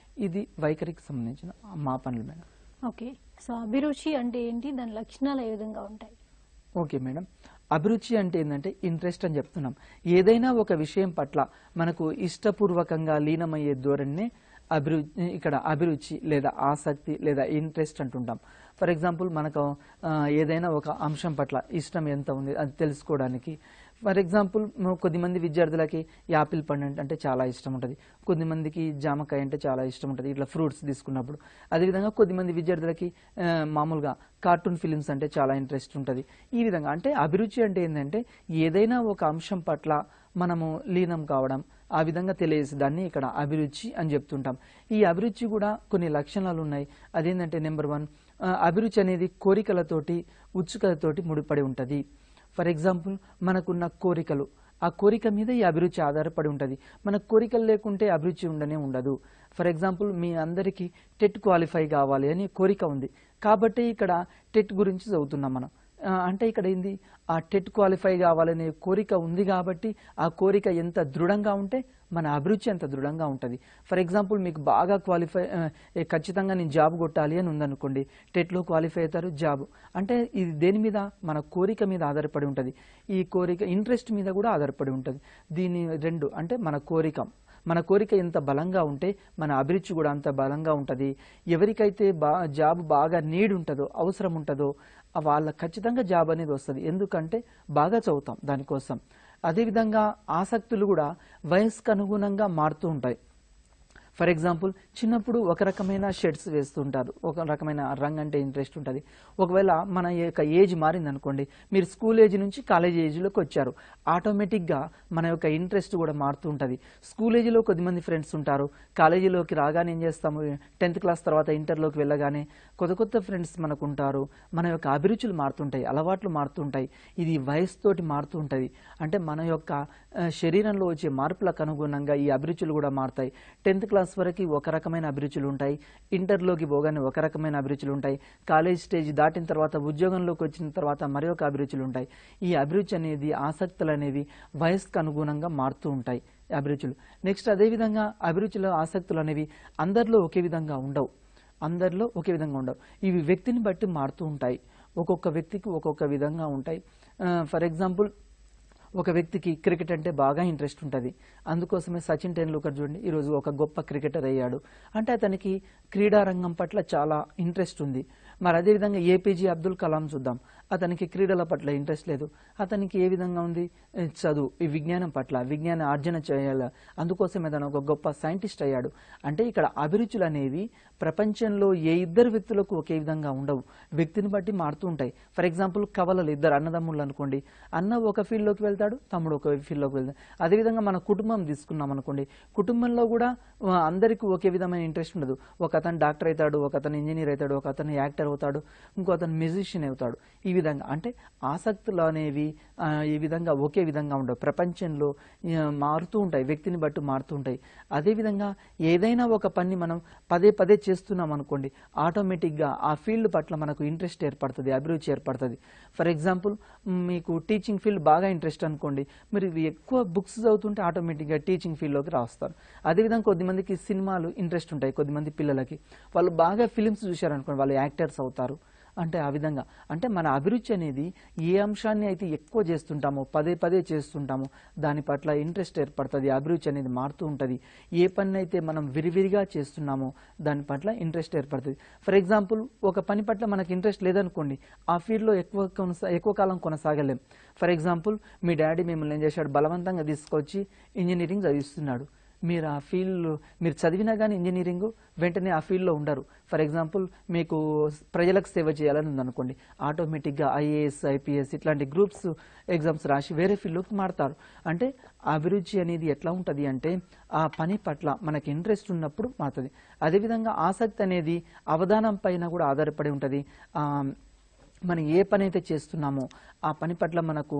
ఇది వైఖరికి సంబంధించిన మాపనలు మేడం. ఓకే, సో అభిరుచి అంటే ఏంటి, దాని లక్షణాలు ఏ విధంగా ఉంటాయి? ఓకే మేడం, అభిరుచి అంటే ఏంటంటే ఇంట్రెస్ట్ అని చెప్తున్నాం. ఏదైనా ఒక విషయం పట్ల మనకు ఇష్టపూర్వకంగా లీనమయ్యే ధోరణినే ఇక్కడ అభిరుచి లేదా ఆసక్తి లేదా ఇంట్రెస్ట్ అంటుంటాం. ఫర్ ఎగ్జాంపుల్ మనకు ఏదైనా ఒక అంశం పట్ల ఇష్టం ఎంత ఉంది అది తెలుసుకోవడానికి. ఫర్ ఎగ్జాంపుల్ కొద్దిమంది విద్యార్థులకి యాపిల్ పండు అంటే చాలా ఇష్టం ఉంటుంది, కొద్దిమందికి జామకాయ అంటే చాలా ఇష్టం ఉంటుంది, ఇట్లా ఫ్రూట్స్ తీసుకున్నప్పుడు. అదేవిధంగా కొద్దిమంది విద్యార్థులకి మామూలుగా కార్టూన్ ఫిలిమ్స్ అంటే చాలా ఇంట్రెస్ట్ ఉంటుంది. ఈ విధంగా అంటే అభిరుచి అంటే ఏంటంటే ఏదైనా ఒక అంశం పట్ల మనము లీనం కావడం, ఆ విధంగా తెలియజేసి దాన్ని ఇక్కడ అభిరుచి అని చెప్తుంటాం. ఈ అభిరుచి కూడా కొన్ని లక్షణాలు ఉన్నాయి. అదేంటంటే నెంబర్ 1 అభిరుచి అనేది కోరికలతోటి, ఉత్సుకతతోటి ముడిపడి ఉంటుంది. ఫర్ ఎగ్జాంపుల్ మనకున్న కోరికలు, ఆ కోరిక మీద ఈ అభిరుచి ఆధారపడి ఉంటుంది. మనకు కోరికలు లేకుంటే అభిరుచి ఉండదు. ఫర్ ఎగ్జాంపుల్ మీ అందరికీ టెట్ క్వాలిఫై కావాలి అని కోరిక ఉంది కాబట్టి ఇక్కడ టెట్ గురించి చదువుతున్నాం మనం. అంటే ఇక్కడ ఏంది, ఆ టెట్ క్వాలిఫై కావాలనే కోరిక ఉంది కాబట్టి ఆ కోరిక ఎంత దృఢంగా ఉంటే మన అభిరుచి ఎంత దృఢంగా ఉంటుంది. ఫర్ ఎగ్జాంపుల్ మీకు బాగా ఖచ్చితంగా నేను జాబ్ కొట్టాలి అని ఉందనుకోండి, టెట్లో క్వాలిఫై అవుతారు, జాబ్ అంటే ఇది దేని మీద, మన కోరిక మీద ఆధారపడి ఉంటుంది. ఈ కోరిక ఇంట్రెస్ట్ మీద కూడా ఆధారపడి ఉంటుంది. దీని రెండు అంటే మన కోరిక ఎంత బలంగా ఉంటే మన అభిరుచి కూడా అంత బలంగా ఉంటుంది. ఎవరికైతే జాబ్ బాగా నీడ్ ఉంటుందో, అవసరం ఉంటుందో వాళ్ళకి ఖచ్చితంగా జాబ్ అనేది వస్తుంది. ఎందుకంటే బాగా చదువుతాం దానికోసం. అదేవిధంగా ఆసక్తులు కూడా వయస్సుకు అనుగుణంగా మారుతూ ఉంటాయి. ఫర్ ఎగ్జాంపుల్ చిన్నప్పుడు ఒక రకమైన షర్ట్స్ వేస్తుంటారు, ఒక రకమైన రంగు అంటే ఇంట్రెస్ట్ ఉంటుంది. ఒకవేళ మన యొక్క ఏజ్ మారింది అనుకోండి, మీరు స్కూల్ ఏజ్ నుంచి కాలేజ్ ఏజ్లోకి వచ్చారు, ఆటోమేటిక్గా మన యొక్క ఇంట్రెస్ట్ కూడా మారుతూ ఉంటుంది. స్కూల్ ఏజ్లో కొద్దిమంది ఫ్రెండ్స్ ఉంటారు, కాలేజీలోకి రాగానే ఏం చేస్తాము, 10th క్లాస్ తర్వాత ఇంటర్లోకి వెళ్ళగానే కొత్త ఫ్రెండ్స్ మనకు ఉంటారు. మన యొక్క అభిరుచులు మారుతుంటాయి, అలవాట్లు మారుతుంటాయి. ఇది వయసుతోటి మారుతూ ఉంటుంది. అంటే మన యొక్క శరీరంలో వచ్చే మార్పులకు అనుగుణంగా ఈ అభిరుచులు కూడా మారుతాయి. 10th క్లాస్ క్లాస్ వరకు ఒక రకమైన అభిరుచులు ఉంటాయి, ఇంటర్లోకి పోగానే ఒక రకమైన అభిరుచులు ఉంటాయి, కాలేజ్ స్టేజ్ దాటిన తర్వాత ఉద్యోగంలోకి వచ్చిన తర్వాత మరొక అభిరుచులు ఉంటాయి. ఈ అభిరుచి అనేది, ఆసక్తులు అనేవి వయస్సుకు అనుగుణంగా మారుతూ ఉంటాయి అభిరుచులు. నెక్స్ట్ అదేవిధంగా అభిరుచులు, ఆసక్తులు అనేవి అందరిలో ఒకే విధంగా ఉండవు. ఇవి వ్యక్తిని బట్టి మారుతూ ఉంటాయి. ఒక్కొక్క వ్యక్తికి ఒక్కొక్క విధంగా ఉంటాయి. ఫర్ ఎగ్జాంపుల్, ఒక వ్యక్తికి క్రికెట్ అంటే బాగా ఇంట్రెస్ట్ ఉంటుంది. అందుకోసమే సచిన్ టెండూల్కర్ చూడండి, ఈరోజు ఒక గొప్ప క్రికెటర్ అయ్యాడు. అంటే అతనికి క్రీడారంగం పట్ల చాలా ఇంట్రెస్ట్ ఉంది. మరి అదేవిధంగా ఏపీజే అబ్దుల్ కలాం చూద్దాం, అతనికి క్రీడల పట్ల ఇంట్రెస్ట్ లేదు. అతనికి ఏ విధంగా ఉంది? చదువు, ఈ విజ్ఞానం పట్ల, విజ్ఞాన ఆర్జన చేయాల, అందుకోసమే అతను ఒక గొప్ప సైంటిస్ట్ అయ్యాడు. అంటే ఇక్కడ అభిరుచులు అనేవి ప్రపంచంలో ఏ ఇద్దరు వ్యక్తులకు ఒకే విధంగా ఉండవు, వ్యక్తిని బట్టి మారుతూ ఉంటాయి. ఫర్ ఎగ్జాంపుల్, కవలలు, ఇద్దరు అన్నదమ్ముళ్ళు అనుకోండి, అన్న ఒక ఫీల్డ్లోకి వెళ్తాడు, తమ్ముడు ఒక ఫీల్డ్లోకి వెళ్తాడు. అదేవిధంగా మన కుటుంబం తీసుకున్నాం అనుకోండి, కుటుంబంలో కూడా అందరికీ ఒకే విధమైన ఇంట్రెస్ట్ ఉండదు. ఒక అతను డాక్టర్ అవుతాడు, ఒక అతను ఇంజనీర్ అవుతాడు, ఒక అతను యాక్టర్ అవుతాడు, ఇంకో అతను మ్యూజిషియన్ అవుతాడు. ఈ విధంగా అంటే ఆసక్తులు అనేవి ఈ విధంగా ఒకే విధంగా ఉండవు, ప్రపంచంలో మారుతూ ఉంటాయి, వ్యక్తిని బట్టి మారుతూ ఉంటాయి. అదేవిధంగా ఏదైనా ఒక పని మనం పదే పదే చేస్తున్నాం అనుకోండి, ఆటోమేటిక్గా ఆ ఫీల్డ్ పట్ల మనకు ఇంట్రెస్ట్ ఏర్పడుతుంది, అభిరుచి ఏర్పడుతుంది. ఫర్ ఎగ్జాంపుల్, మీకు టీచింగ్ ఫీల్డ్ బాగా ఇంట్రెస్ట్ అనుకోండి, మీరు ఎక్కువ బుక్స్ చదువుతుంటే ఆటోమేటిక్గా టీచింగ్ ఫీల్డ్లోకి రాస్తారు. అదేవిధంగా కొద్దిమందికి సినిమాలు ఇంట్రెస్ట్ ఉంటాయి, కొద్దిమంది పిల్లలకి వాళ్ళు బాగా ఫిలిమ్స్ చూశారనుకోండి, వాళ్ళు యాక్టర్స్ అవుతారు. అంటే ఆ విధంగా అంటే మన అభిరుచి అనేది ఏ అంశాన్ని అయితే ఎక్కువ చేస్తుంటామో, పదే పదే చేస్తుంటామో దాని పట్ల ఇంట్రెస్ట్ ఏర్పడుతుంది, అభిరుచి అనేది మారుతూ ఉంటుంది. ఏ పని అయితే మనం విరివిరిగా చేస్తున్నామో దాని పట్ల ఇంట్రెస్ట్ ఏర్పడుతుంది. ఫర్ ఎగ్జాంపుల్, ఒక పని పట్ల మనకు ఇంట్రెస్ట్ లేదనుకోండి, ఆ ఫీల్డ్లో ఎక్కువ కాలం కొనసాగలేం. ఫర్ ఎగ్జాంపుల్, మీ డాడీ మిమ్మల్ని ఏం చేశాడు, బలవంతంగా తీసుకొచ్చి ఇంజనీరింగ్ చదివిస్తున్నాడు. మీరు ఆ ఫీల్డ్ మీరు చదివినా కానీ ఇంజనీరింగ్ వెంటనే ఆ ఫీల్డ్లో ఉండరు. ఫర్ ఎగ్జాంపుల్, మీకు ప్రజలకు సేవ చేయాలని ఉందనుకోండి, ఆటోమేటిక్గా ఐఏఎస్, ఐపీఎస్ ఇట్లాంటి గ్రూప్స్ ఎగ్జామ్స్ రాసి వేరే ఫీల్డ్లోకి మారుతారు. అంటే అభిరుచి అనేది ఎట్లా ఉంటుంది అంటే ఆ పని పట్ల మనకి ఇంట్రెస్ట్ ఉన్నప్పుడు మారుతుంది. అదేవిధంగా ఆసక్తి అనేది అవధానం పైన కూడా ఆధారపడి ఉంటుంది. మనం ఏ పని అయితే చేస్తున్నామో ఆ పని పట్ల మనకు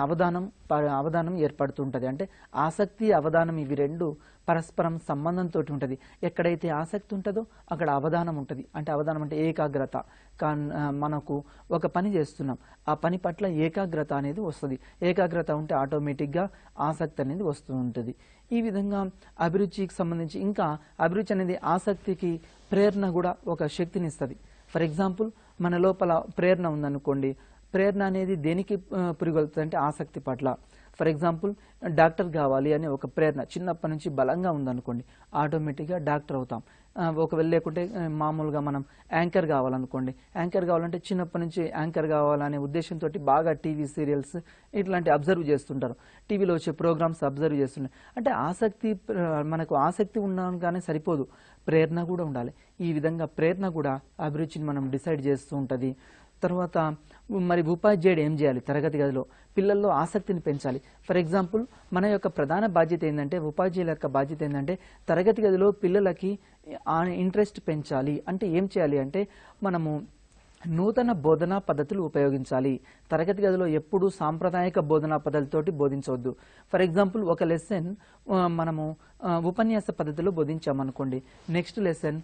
అవధానం ఏర్పడుతుంటుంది. అంటే ఆసక్తి, అవధానం ఇవి రెండు పరస్పరం సంబంధంతో ఉంటుంది. ఎక్కడైతే ఆసక్తి ఉంటుందో అక్కడ అవధానం ఉంటుంది. అంటే అవధానం అంటే ఏకాగ్రత. మనకు ఒక పని చేస్తున్నాం, ఆ పని పట్ల ఏకాగ్రత అనేది వస్తుంది. ఏకాగ్రత ఉంటే ఆటోమేటిక్గా ఆసక్తి అనేది వస్తూ ఉంటుంది. ఈ విధంగా అభిరుచికి సంబంధించి ఇంకా అభిరుచి అనేది ఆసక్తికి ప్రేరణ కూడా ఒక శక్తిని ఇస్తుంది. ఫర్ ఎగ్జాంపుల్, మన లోపల ప్రేరణ ఉందనుకోండి, ప్రేరణ అనేది దేనికి పురిగొల్తుంది అంటే ఆసక్తి పట్ల. ఫర్ ఎగ్జాంపుల్, డాక్టర్ కావాలి అనే ఒక ప్రేరణ చిన్నప్పటి నుంచి బలంగా ఉందనుకోండి, ఆటోమేటిక్గా డాక్టర్ అవుతాం. ఒకవేళ లేకుంటే మామూలుగా మనం యాంకర్ కావాలనుకోండి, యాంకర్ కావాలంటే చిన్నప్పటి నుంచి యాంకర్ కావాలనే ఉద్దేశంతో బాగా టీవీ సీరియల్స్ ఇట్లాంటి అబ్జర్వ్ చేస్తుంటారు, టీవీలో వచ్చే ప్రోగ్రామ్స్ అబ్జర్వ్ చేస్తుంటారు. అంటే మనకు ఆసక్తి ఉండగానే సరిపోదు, ప్రేరణ కూడా ఉండాలి. ఈ విధంగా ప్రేరణ కూడా అభిరుచిని మనం డిసైడ్ చేస్తూ ఉంటుంది. తర్వాత మరి ఉపాధ్యాయుడు ఏం చేయాలి? తరగతి గదిలో పిల్లల్లో ఆసక్తిని పెంచాలి. ఫర్ ఎగ్జాంపుల్, మన యొక్క ప్రధాన బాధ్యత ఏంటంటే, ఉపాధ్యాయుల యొక్క బాధ్యత ఏంటంటే తరగతి గదిలో పిల్లలకి ఇంట్రెస్ట్ పెంచాలి. అంటే ఏం చేయాలి అంటే మనము నూతన బోధనా పద్ధతులు ఉపయోగించాలి. తరగతి గదిలో ఎప్పుడూ సాంప్రదాయక బోధనా పద్ధతులతోటి బోధించవద్దు. ఫర్ ఎగ్జాంపుల్, ఒక లెసన్ మనము ఉపన్యాస పద్ధతిలో బోధించామనుకోండి, నెక్స్ట్ లెసన్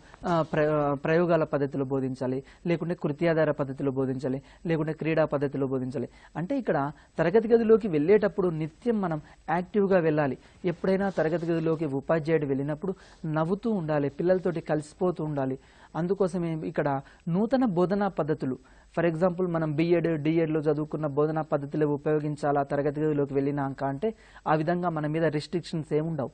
ప్రయోగాల పద్ధతిలో బోధించాలి, లేకుంటే కృత్యాధార పద్ధతిలో బోధించాలి, లేకుంటే క్రీడా పద్ధతిలో బోధించాలి. అంటే ఇక్కడ తరగతి గదిలోకి వెళ్ళేటప్పుడు నిత్యం మనం యాక్టివ్గా వెళ్ళాలి. ఎప్పుడైనా తరగతి గదిలోకి ఉపాధ్యాయుడు వెళ్ళినప్పుడు నవ్వుతూ ఉండాలి, పిల్లలతోటి కలిసిపోతూ ఉండాలి. అందుకోసమే ఇక్కడ నూతన బోధనా పద్ధతులు, ఫర్ ఎగ్జాంపుల్ మనం బిఎడ్, డిఎడ్లో చదువుకున్న బోధనా పద్ధతులు ఉపయోగించాలా తరగతి గదిలోకి వెళ్ళినాక అంటే ఆ విధంగా మన మీద రిస్ట్రిక్షన్స్ ఏముండవు.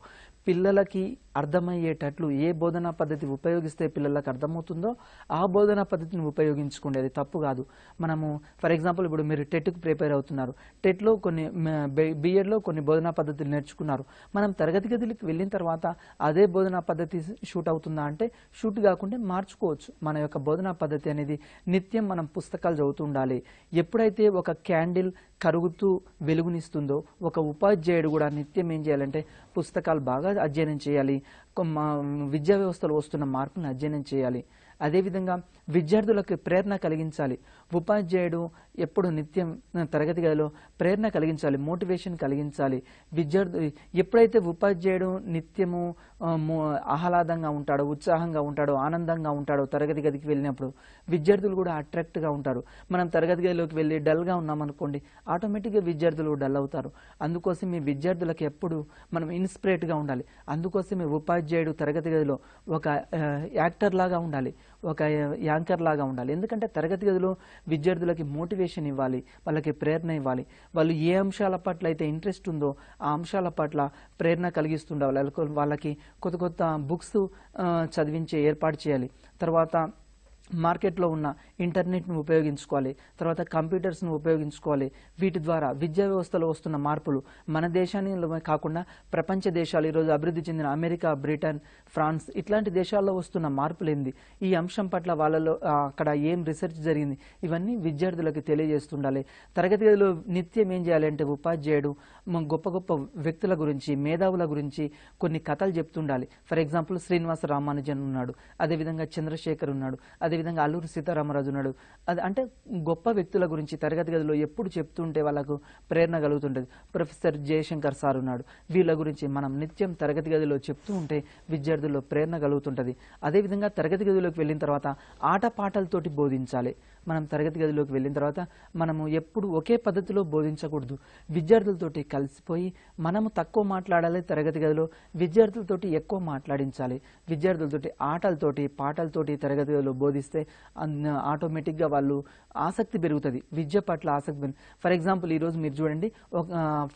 పిల్లలకి అర్థమయ్యేటట్లు ఏ బోధనా పద్ధతి ఉపయోగిస్తే పిల్లలకు అర్థమవుతుందో ఆ బోధనా పద్ధతిని ఉపయోగించుకోండి, అది తప్పు కాదు. మనము ఫర్ ఎగ్జాంపుల్, ఇప్పుడు మీరు టెట్కి ప్రిపేర్ అవుతున్నారు, టెట్లో కొన్ని బిఎడ్లో కొన్ని బోధనా పద్ధతులు నేర్చుకున్నారు. మనం తరగతి గదికి వెళ్ళిన తర్వాత అదే బోధనా పద్ధతి షూట్ అవుతుందా అంటే షూట్ కాకుండా మార్చుకోవచ్చు. మన యొక్క బోధనా పద్ధతి అనేది నిత్యం మనం పుస్తకాలు చదువుతూ ఉండాలి. ఎప్పుడైతే ఒక క్యాండిల్ కరుగుతూ వెలుగునిస్తుందో ఒక ఉపాధ్యాయుడు కూడా నిత్యం ఏం చేయాలంటే పుస్తకాలు బాగా అధ్యయనం చేయాలి, విద్యా వ్యవస్థలో వస్తున్న మార్పులను అధ్యయనం చేయాలి. అదేవిధంగా విద్యార్థులకు ప్రేరణ కలిగించాలి. ఉపాధ్యాయుడు ఎప్పుడు నిత్యం తరగతి గదిలో ప్రేరణ కలిగించాలి, మోటివేషన్ కలిగించాలి. విద్యార్థి ఎప్పుడైతే ఉపాధ్యాయుడు నిత్యము ఆహ్లాదంగా ఉంటాడో, ఉత్సాహంగా ఉంటాడో, ఆనందంగా ఉంటాడో తరగతి గదికి వెళ్ళినప్పుడు విద్యార్థులు కూడా అట్రాక్ట్గా ఉంటారు. మనం తరగతి గదిలోకి వెళ్ళి డల్గా ఉన్నామనుకోండి, ఆటోమేటిక్గా విద్యార్థులు డల్ అవుతారు. అందుకోసం మీ విద్యార్థులకు ఎప్పుడు మనం ఇన్స్పిరేట్గా ఉండాలి. అందుకోసమే ఉపాధ్యాయుడు తరగతి గదిలో ఒక యాక్టర్ లాగా ఉండాలి, ఒక యాంకర్ లాగా ఉండాలి. ఎందుకంటే తరగతి గదిలో విద్యార్థులకి మోటివేషన్ ఇవ్వాలి, వాళ్ళకి ప్రేరణ ఇవ్వాలి. వాళ్ళు ఏ అంశాల పట్ల అయితే ఇంట్రెస్ట్ ఉందో ఆ అంశాల పట్ల ప్రేరణ కలిగిస్తుండాలి. వాళ్ళకి కొత్త కొత్త బుక్స్ చదివించే ఏర్పాటు చేయాలి. తర్వాత మార్కెట్లో ఉన్న ఇంటర్నెట్ను ఉపయోగించుకోవాలి, తర్వాత కంప్యూటర్స్ను ఉపయోగించుకోవాలి. వీటి ద్వారా విద్యా వ్యవస్థలో వస్తున్న మార్పులు మన దేశాన్ని కాకుండా ప్రపంచ దేశాలు, ఈరోజు అభివృద్ధి చెందిన అమెరికా, బ్రిటన్, ఫ్రాన్స్ ఇట్లాంటి దేశాల్లో వస్తున్న మార్పులు ఏంది, ఈ అంశం పట్ల వాళ్ళలో అక్కడ ఏం రీసెర్చ్ జరిగింది, ఇవన్నీ విద్యార్థులకు తెలియజేస్తుండాలి. తరగతి గదిలో నిత్యం ఏం చేయాలంటే ఉపాధ్యాయుడు గొప్ప గొప్ప వ్యక్తుల గురించి, మేధావుల గురించి కొన్ని కథలు చెప్తుండాలి. ఫర్ ఎగ్జాంపుల్ శ్రీనివాస రామానుజన్ ఉన్నాడు, అదేవిధంగా చంద్రశేఖర్ ఉన్నాడు, అదేవిధంగా అల్లూరి సీతారామరాజు ఉన్నాడు. అంటే గొప్ప వ్యక్తుల గురించి తరగతి గదిలో ఎప్పుడు చెప్తుంటే వాళ్ళకు ప్రేరణ కలుగుతుంటుంది. ప్రొఫెసర్ జయశంకర్ సార్ ఉన్నాడు, వీళ్ళ గురించి మనం నిత్యం తరగతి గదిలో చెప్తూ ఉంటే విద్యార్థుల్లో ప్రేరణ కలుగుతుంటుంది. అదేవిధంగా తరగతి గదిలోకి వెళ్ళిన తర్వాత ఆటపాటలతోటి బోధించాలి. మనం తరగతి గదిలోకి వెళ్ళిన తర్వాత మనము ఎప్పుడు ఒకే పద్ధతిలో బోధించకూడదు. విద్యార్థులతోటి కలిసిపోయి మనము తక్కువ మాట్లాడాలి, తరగతి గదిలో విద్యార్థులతోటి ఎక్కువ మాట్లాడించాలి. విద్యార్థులతోటి ఆటలతోటి పాటలతోటి తరగతి గదిలో బోధిస్తే ఆటోమేటిక్గా వాళ్ళు ఆసక్తి పెరుగుతుంది, విద్య పట్ల ఆసక్తి. ఫర్ ఎగ్జాంపుల్ ఈరోజు మీరు చూడండి, ఒక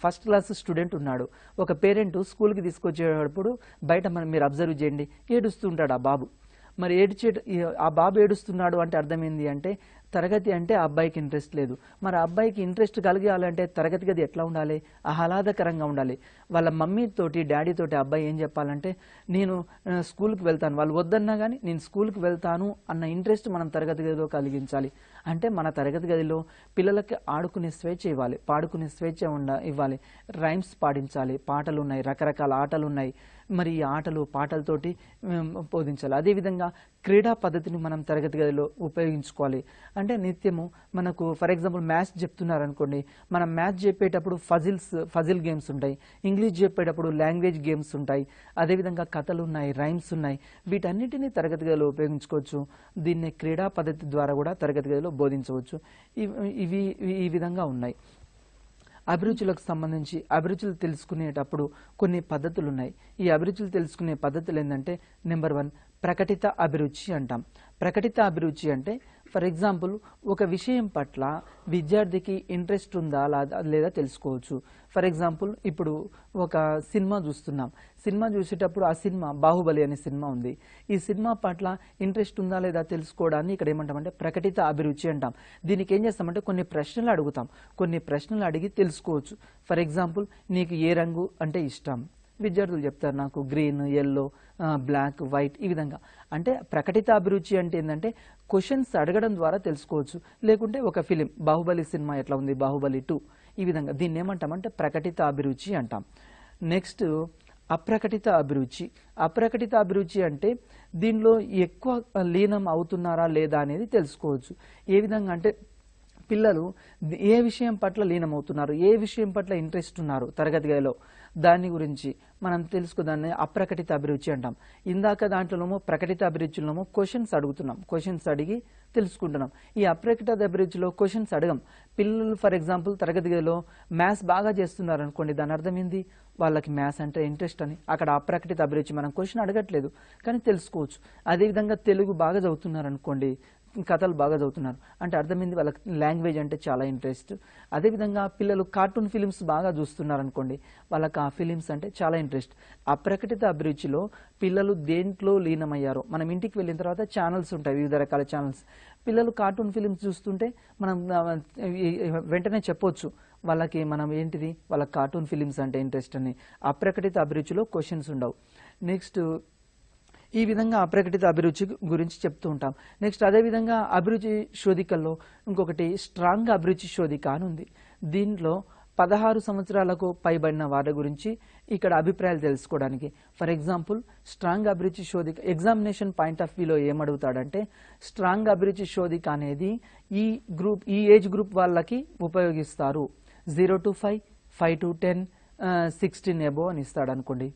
ఫస్ట్ క్లాస్ స్టూడెంట్ ఉన్నాడు, ఒక పేరెంట్ స్కూల్కి తీసుకొచ్చేటప్పుడు బయట మీరు అబ్జర్వ్ చేయండి, ఏడుస్తుంటాడు ఆ బాబు. మరి ఆ బాబు ఏడుస్తున్నాడు అంటే అర్థమైంది అంటే తరగతి అంటే ఆ అబ్బాయికి ఇంట్రెస్ట్ లేదు. మరి ఆ అబ్బాయికి ఇంట్రెస్ట్ కలిగాలంటే తరగతి గది ఎట్లా ఉండాలి, ఆహ్లాదకరంగా ఉండాలి. వాళ్ళ మమ్మీతోటి డాడీతోటి అబ్బాయి ఏం చెప్పాలంటే నేను స్కూల్కి వెళ్తాను, వాళ్ళు వద్దన్నా కానీ నేను స్కూల్కి వెళ్తాను అన్న ఇంట్రెస్ట్ మనం తరగతి గదిలో కలిగించాలి. అంటే మన తరగతి గదిలో పిల్లలకి ఆడుకునే స్వేచ్ఛ ఇవ్వాలి, పాడుకునే స్వేచ్ఛ ఇవ్వాలి. రైమ్స్ పాడించాలి, పాటలు ఉన్నాయి, రకరకాల ఆటలు ఉన్నాయి. మరి ఈ ఆటలు పాటలతోటి బోధించాలి. అదేవిధంగా క్రీడా పద్ధతిని మనం తరగతి గదిలో ఉపయోగించుకోవాలి. అంటే నిత్యము మనకు ఫర్ ఎగ్జాంపుల్ మ్యాథ్స్ చెప్తున్నారనుకోండి, మనం మ్యాథ్స్ చెప్పేటప్పుడు ఫజిల్ గేమ్స్ ఉంటాయి, ఇంగ్లీష్ చెప్పేటప్పుడు లాంగ్వేజ్ గేమ్స్ ఉంటాయి, అదేవిధంగా కథలు ఉన్నాయి, రైమ్స్ ఉన్నాయి. వీటన్నిటిని తరగతి గదిలో ఉపయోగించుకోవచ్చు. దీన్ని క్రీడా పద్ధతి ద్వారా కూడా తరగతి గదిలో బోధించవచ్చు. ఇవి ఈ విధంగా ఉన్నాయి. అభిరుచులకు సంబంధించి అభిరుచులు తెలుసుకునేటప్పుడు కొన్ని పద్ధతులు ఉన్నాయి. ఈ అభిరుచులు తెలుసుకునే పద్ధతులు ఏంటంటే, నెంబర్ 1 ప్రకటిత అభిరుచి అంటాం. ప్రకటిత అభిరుచి అంటే ఫర్ ఎగ్జాంపుల్ ఒక విషయం పట్ల విద్యార్థికి ఇంట్రెస్ట్ ఉందా లేదా తెలుసుకోవచ్చు. ఫర్ ఎగ్జాంపుల్ ఇప్పుడు ఒక సినిమా చూస్తున్నాం, సినిమా చూసేటప్పుడు ఆ సినిమా బాహుబలి అనే సినిమా ఉంది, ఈ సినిమా పట్ల ఇంట్రెస్ట్ ఉందా లేదా తెలుసుకోవడాన్ని ఇక్కడ ఏమంటామంటే ప్రకటిత అభిరుచి అంటాం. దీనికి ఏం చేస్తామంటే కొన్ని ప్రశ్నలు అడుగుతాం, కొన్ని ప్రశ్నలు అడిగి తెలుసుకోవచ్చు. ఫర్ ఎగ్జాంపుల్ నీకు ఏ రంగు అంటే ఇష్టం, విద్యార్థులు చెప్తారు నాకు గ్రీన్, ఎల్లో, బ్లాక్, వైట్, ఈ విధంగా. అంటే ప్రకటిత అభిరుచి అంటే ఏంటంటే క్వశ్చన్స్ అడగడం ద్వారా తెలుసుకోవచ్చు. లేకుంటే ఒక ఫిలిం బాహుబలి సినిమా ఎట్లా ఉంది, బాహుబలి 2, ఈ విధంగా దీన్ని ఏమంటామంటే ప్రకటిత అభిరుచి అంటాం. నెక్స్ట్ అప్రకటిత అభిరుచి. అప్రకటిత అభిరుచి అంటే దీనిలో ఎక్కువ లీనం అవుతున్నారా లేదా అనేది తెలుసుకోవచ్చు. ఏ విధంగా అంటే పిల్లలు ఏ విషయం పట్ల లీనమవుతున్నారు, ఏ విషయం పట్ల ఇంట్రెస్ట్ ఉన్నారు తరగతి గదిలో, దాని గురించి మనం తెలుసుకోదాన్ని అప్రకటిత అభిరుచి అంటాం. ఇందాక దాంట్లోనేమో ప్రకటిత అభిరుచిలోనేమో క్వశ్చన్స్ అడుగుతున్నాం, క్వశ్చన్స్ అడిగి తెలుసుకుంటున్నాం. ఈ అప్రకటిత అభిరుచిలో క్వశ్చన్స్ అడగం. పిల్లలు ఫర్ ఎగ్జాంపుల్ తరగతి గదిలో మ్యాథ్స్ బాగా చేస్తున్నారు అనుకోండి, దాని అర్థం ఏంది, వాళ్ళకి మ్యాథ్స్ అంటే ఇంట్రెస్ట్ అని. అక్కడ అప్రకటిత అభిరుచి, మనం క్వశ్చన్ అడగట్లేదు కానీ తెలుసుకోవచ్చు. అదేవిధంగా తెలుగు బాగా చదువుతున్నారు అనుకోండి, కథలు బాగా చదువుతున్నారు అంటే అర్థమైంది వాళ్ళకి లాంగ్వేజ్ అంటే చాలా ఇంట్రెస్ట్. అదేవిధంగా పిల్లలు కార్టూన్ ఫిలిమ్స్ బాగా చూస్తున్నారు అనుకోండి, వాళ్ళకి ఆ ఫిలిమ్స్ అంటే చాలా ఇంట్రెస్ట్. అప్రకటిత అభిరుచిలో పిల్లలు దేంట్లో లీనమయ్యారో, మనం ఇంటికి వెళ్ళిన తర్వాత ఛానల్స్ ఉంటాయి, వివిధ రకాల ఛానల్స్. పిల్లలు కార్టూన్ ఫిలిమ్స్ చూస్తుంటే మనం వెంటనే చెప్పొచ్చు వాళ్ళకి మనం ఏంటిది, వాళ్ళకి కార్టూన్ ఫిలిమ్స్ అంటే ఇంట్రెస్ట్ అని. అప్రకటిత అభిరుచిలో క్వశ్చన్స్ ఉండవు. నెక్స్ట్ ఈ విధంగా అప్రకటిత అభిరుచి గురించి చెప్తూ ఉంటాం. నెక్స్ట్ అదేవిధంగా అభిరుచి శోధికల్లో ఇంకొకటి స్ట్రాంగ్ అభిరుచి శోధిక అని ఉంది. దీంట్లో 16 సంవత్సరాలకు పైబడిన వారి గురించి ఇక్కడ అభిప్రాయాలు తెలుసుకోవడానికి. ఫర్ ఎగ్జాంపుల్ స్ట్రాంగ్ అభిరుచి శోధిక ఎగ్జామినేషన్ పాయింట్ ఆఫ్ వ్యూలో ఏమడుగుతాడంటే స్ట్రాంగ్ అభిరుచి శోధిక అనేది ఈ ఏజ్ గ్రూప్ వాళ్ళకి ఉపయోగిస్తారు. 0 to 5, 5 to 10, 16 ఎబో అని ఇస్తాడు అనుకోండి.